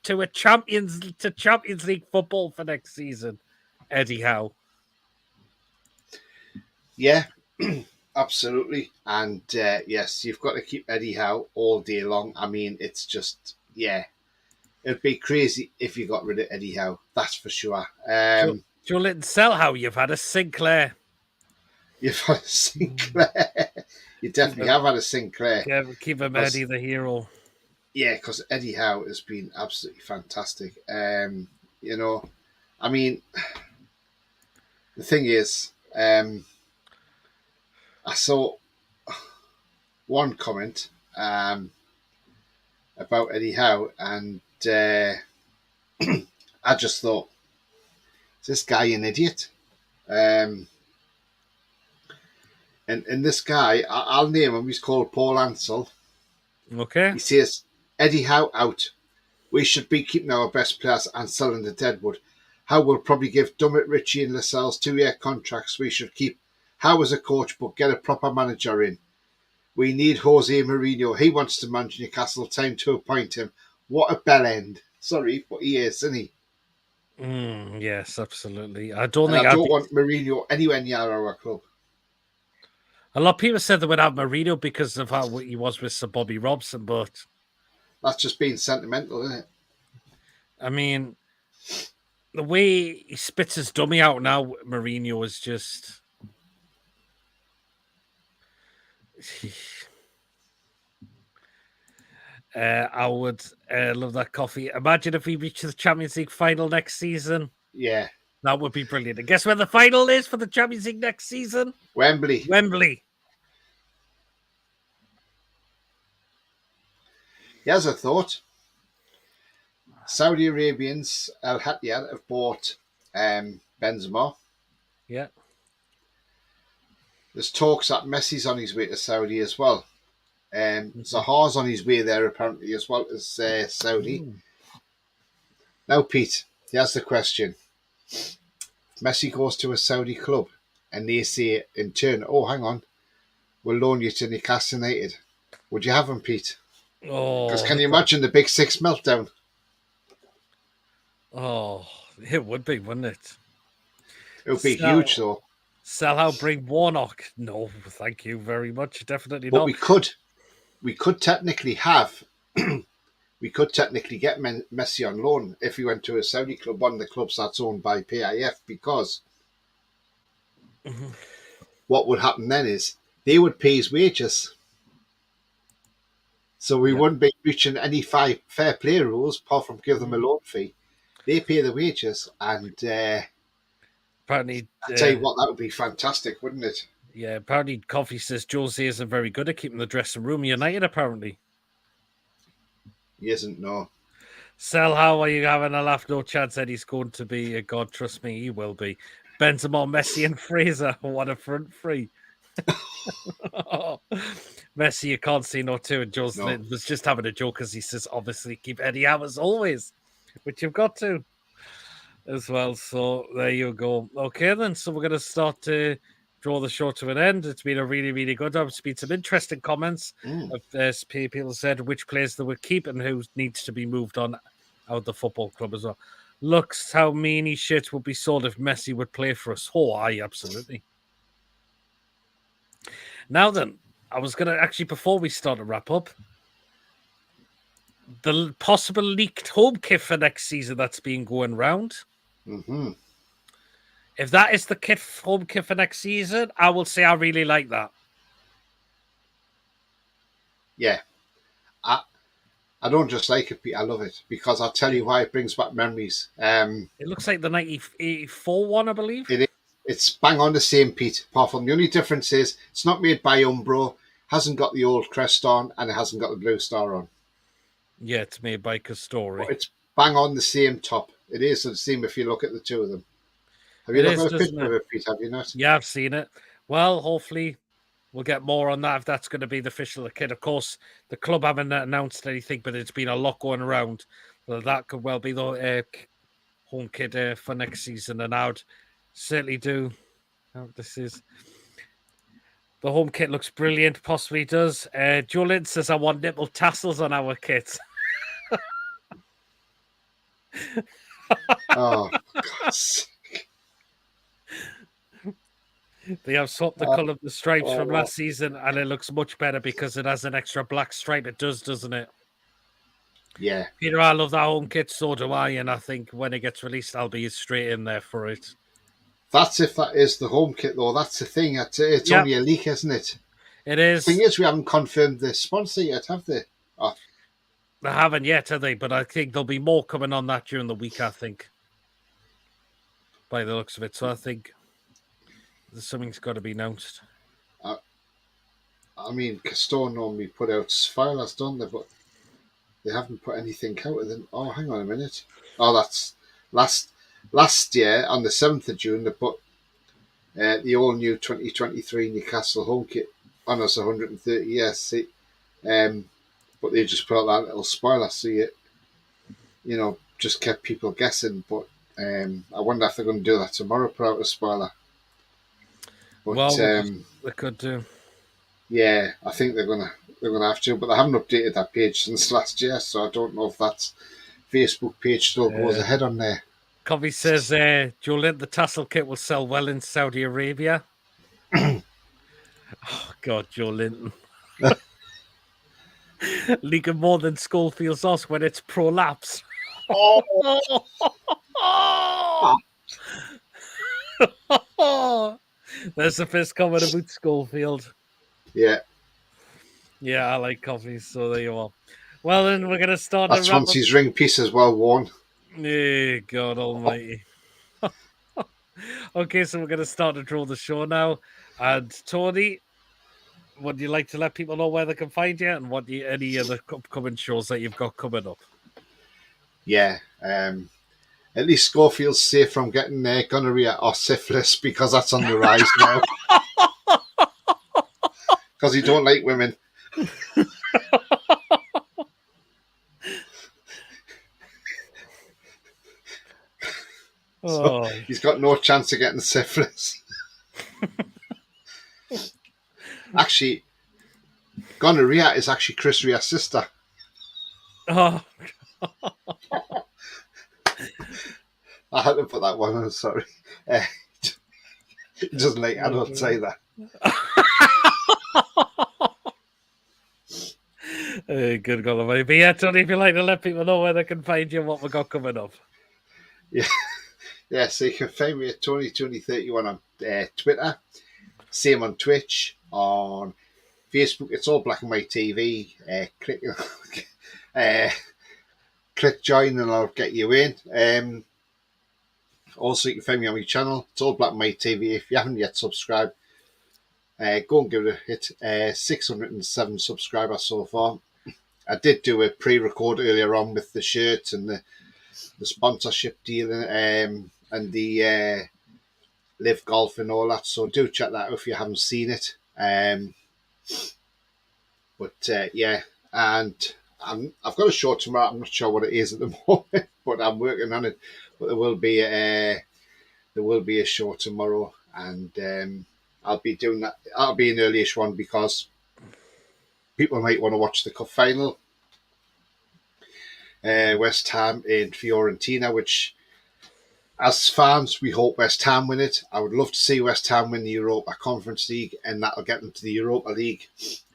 to Champions League football for next season. Eddie Howe. Yeah, absolutely. And yes, you've got to keep Eddie Howe all day long. I mean, it's just, yeah. It'd be crazy if you got rid of Eddie Howe. That's for sure. Joe Litton, sell Howe. You've had a Sinclair. You've had a Sinclair. You definitely have had a Sinclair. Yeah, keep him Eddie the hero. Yeah, because Eddie Howe has been absolutely fantastic. You know, I mean, the thing is, I saw one comment about Eddie Howe, and I just thought, is this guy an idiot? And this guy, I'll name him, he's called Paul Ansell. Okay. He says, Eddie Howe out. We should be keeping our best players and selling the Deadwood. Howe will probably give Dummett, Ritchie and Lascelles 2-year contracts. We should keep Howe as a coach, but get a proper manager in. We need Jose Mourinho. He wants to manage Newcastle. Time to appoint him. What a bell end. Sorry, but he is, isn't he? Yes, absolutely. I don't want Mourinho anywhere near our club. A lot of people said they would have Mourinho because of how he was with Sir Bobby Robson, but that's just being sentimental, isn't it? I mean, the way he spits his dummy out now, Mourinho is just. I would love that coffee. Imagine if we reach the Champions League final next season. Yeah. That would be brilliant. And guess where the final is for the Champions League next season? Wembley. Here's a thought. Saudi Arabians, Al Hattiyah, have bought Benzema. Yeah. There's talks that Messi's on his way to Saudi as well. Zaha's on his way there apparently as well as Saudi. Now, Pete, here's the question. Messi goes to a Saudi club and they say in turn, oh, hang on, we'll loan you to Newcastle United. Would you have him, Pete? Because can you imagine the Big Six meltdown? Oh, it would be, wouldn't it? It would be huge, though. Sell out, bring Warnock. No, thank you very much. Definitely But not. we could technically have we could technically get Messi on loan if he went to a Saudi club, one of the clubs that's owned by PIF, because what would happen then is they would pay his wages. So we wouldn't be breaching any fair play rules apart from give them a loan fee. They pay the wages, and Apparently, I tell you what, that would be fantastic, wouldn't it? yeah, apparently Coffee says Jose isn't very good at keeping the dressing room united, apparently. He isn't, no. Sell, how are you having a laugh? No chance that he's going to be a god. Trust me, he will be. Benzema, Messi, and Fraser. What a front three. Messi, you can't say no to. And Jocelyn was just having a joke because he says, obviously, keep Eddie out as always, which you've got to as well. So there you go. Okay, then. So we're going to start to draw the show to an end. It's been a really, really good. There's been some interesting comments. People said which players they would keep and who needs to be moved on out of the football club as well. Looks how many shit would be sold if Messi would play for us. Oh, aye, absolutely. Now then, I was going to actually, before we start to wrap up, the possible leaked home kit for next season that's been going round. Mm-hmm. If that is the home kit for next season, I will say I really like that. Yeah. I don't just like it, Pete. I love it because I'll tell you why. It brings back memories. It looks like the 1984 one, I believe. It's bang on the same, Pete. Apart from the only difference is it's not made by Umbro, hasn't got the old crest on, and it hasn't got the blue star on. Yeah, it's made by Castori. But it's bang on the same top. It is the same if you look at the two of them. Have you looked at a picture of it, Pete? Have you not? Yeah, I've seen it. Well, hopefully we'll get more on that if that's going to be the official kit. Of course, the club haven't announced anything, but it's been a lot going around. So that could well be the home kit for next season. And I'd certainly do. This is the home kit looks brilliant. Possibly does. Jolene says, "I want nipple tassels on our kit." Oh, God's sake. They have swapped the colour of the stripes from last season, and it looks much better because it has an extra black stripe. It does, doesn't it? Yeah. Peter, I love that home kit, so do I, and I think when it gets released, I'll be straight in there for it. That's if that is the home kit, though. That's the thing. It's only a leak, isn't it? It is. The thing is, we haven't confirmed the sponsor yet, have they? Oh. They haven't yet, have they? But I think there'll be more coming on that during the week, I think, by the looks of it. So I think something's got to be announced. I mean, Castore normally put out spoilers, don't they? But they haven't put anything out of them. Oh, hang on a minute. Oh, that's last year on the 7th of June, they put the all new 2023 Newcastle home kit on us 130 years. But they just put out that little spoiler, so you know, just kept people guessing. But I wonder if they're going to do that tomorrow, put out a spoiler. But, well, they could do. Yeah, I think they're gonna have to, but they haven't updated that page since last year, so I don't know if that Facebook page still goes ahead on there. Covey says, Jolene, the tassel kit will sell well in Saudi Arabia. Oh, God, Joe Linton. Leaking more than Schofield sauce when it's prolapse. Oh. There's the first comment about Schofield. Yeah. Yeah, I like coffee, so there you are. Well, then we're going to start. That's once his ring piece as well worn. Oh, God almighty. Okay, so we're going to start to draw the show now. And Tony, would you like to let people know where they can find you and any of the upcoming shows that you've got coming up? Yeah. At least Schofield's safe from getting gonorrhea or syphilis because that's on the rise now. Because he don't like women. So he's got no chance of getting syphilis. Actually, gonorrhea is actually Chris Ria's sister. Oh. I had to put that one on, sorry. doesn't like adults either. Good God Almighty. But yeah, Tony, if you'd like to let people know where they can find you and what we got coming up. Yeah, so you can find me at Tony2031 on Twitter. Same on Twitch. On Facebook, it's all Black and White TV. Click join and I'll get you in. Also, you can find me on my channel. It's all Black and White TV. If you haven't yet subscribed, go and give it a hit. 607 subscribers so far. I did do a pre-record earlier on with the shirts and the sponsorship deal and the live golf and all that. So do check that out if you haven't seen it. Yeah, and I've got a show tomorrow. I'm not sure what it is at the moment, but I'm working on it. But there will be a show tomorrow, and I'll be doing that. I'll be an earlyish one because people might want to watch the cup final. West Ham in Fiorentina, which, as fans, we hope West Ham win it. I would love to see West Ham win the Europa Conference League, and that'll get them to the Europa League.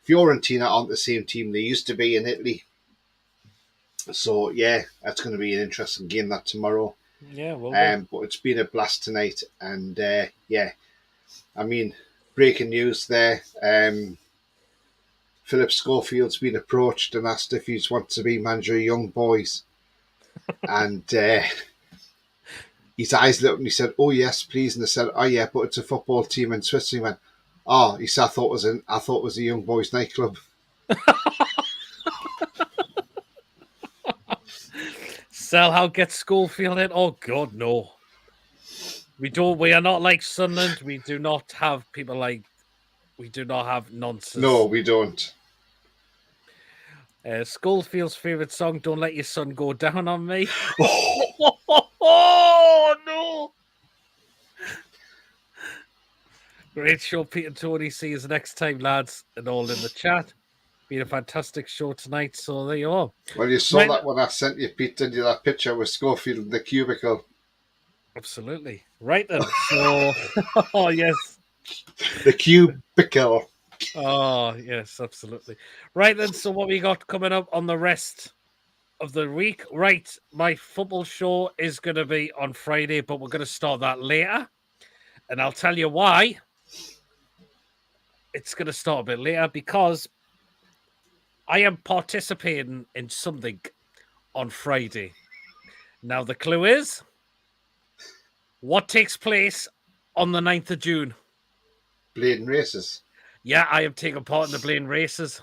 Fiorentina aren't the same team they used to be in Italy. So, yeah, that's going to be an interesting game that tomorrow. Yeah, well, but it's been a blast tonight. And, yeah, I mean, breaking news there. Philip Schofield's been approached and asked if he wants to be manager of Young Boys. And his eyes lit up and he said, "Oh, yes, please." And they said, "Oh, yeah, but it's a football team in Switzerland." He went, "Oh," he said, I thought it was a Young Boys nightclub." Selhout gets Schofield in. Oh God, no. We are not like Sunderland. We do not have people like. We do not have nonsense. No, we don't. Schofield's favourite song, "Don't Let Your Sun Go Down on Me." Oh no! Great show, Pete and Tony. See you next time, lads, and all in the chat. Been a fantastic show tonight, so there you are. Well, you saw that when I sent you, Pete, didn't you, that picture with Schofield in the cubicle? Absolutely. Right then. So, oh, yes. The cubicle. Oh, yes, absolutely. Right then, so what we got coming up on the rest of the week? Right, my football show is going to be on Friday, but we're going to start that later. And I'll tell you why. It's going to start a bit later because I am participating in something on Friday. Now, the clue is what takes place on the 9th of June? Bladen races. Yeah, I am taking part in the Bladen races.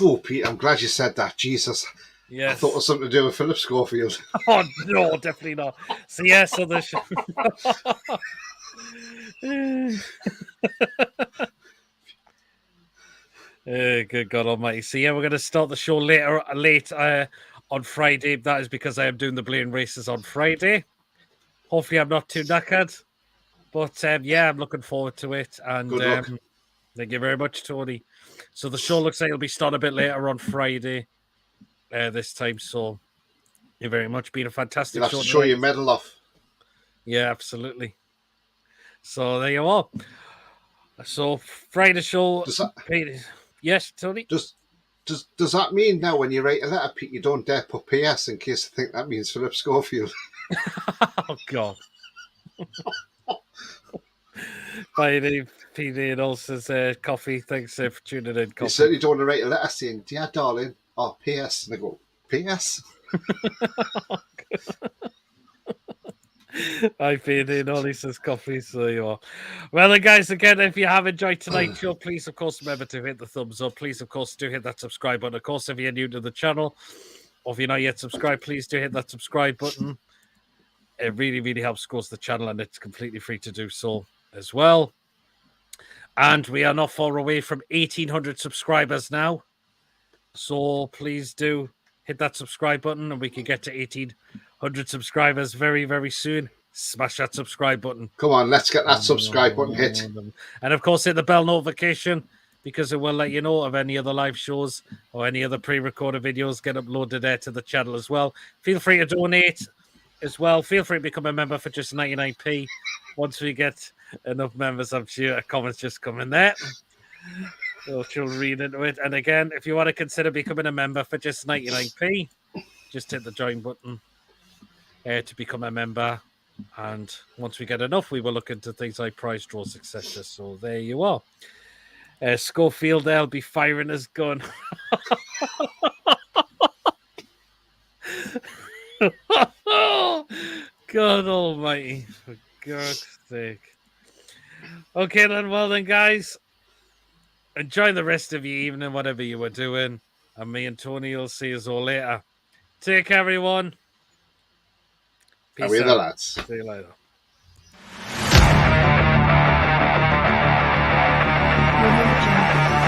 Oh, Pete, I'm glad you said that. Jesus. Yes. I thought it was something to do with Philip Schofield. Oh, no, definitely not. So, yeah, so the good God Almighty. So, yeah, we're going to start the show late on Friday. That is because I am doing the Bladen races on Friday. Hopefully, I'm not too knackered. But, yeah, I'm looking forward to it. And thank you very much, Tony. So, the show looks like it'll be starting a bit later on Friday this time. So, you very much. Been a fantastic You'll have show. to show your medal off. Yeah, absolutely. So, there you are. So, Friday show. Yes, Tony? Does that mean now when you write a letter, Pete, you don't dare put PS in case I think that means Philip Schofield? Oh, God. By the PD and also coffee. Thanks for tuning in. Coffee. You certainly don't want to write a letter saying, "Dear darling," or PS. And I go, PS? I feed in Ollie says coffee, so you are. Well, then, guys, again, if you have enjoyed tonight's show, please, of course, remember to hit the thumbs up. Please, of course, do hit that subscribe button. Of course, if you're new to the channel, or if you're not yet subscribed, please do hit that subscribe button. It really, really helps, of course, the channel, and it's completely free to do so as well. And we are not far away from 1,800 subscribers now. So please do hit that subscribe button, and we can get to 1,800 subscribers very, very soon. Smash that subscribe button. Come on, let's get that subscribe button hit. And of course, hit the bell notification because it will let you know of any other live shows or any other pre-recorded videos get uploaded there to the channel as well. Feel free to donate as well. Feel free to become a member for just 99p. Once we get enough members, I'm sure a comment's just coming there. So she'll read into it. And again, if you want to consider becoming a member for just 99p, just hit the join button to become a member. And once we get enough, we will look into things like prize draws, etc. So there you are. Schofield, they'll be firing his gun. God almighty, for God's sake. Okay, then, well then, guys, enjoy the rest of your evening, whatever you were doing. And me and Tony will see us all later. Take care, everyone. Peace Away the out. lads. See you later.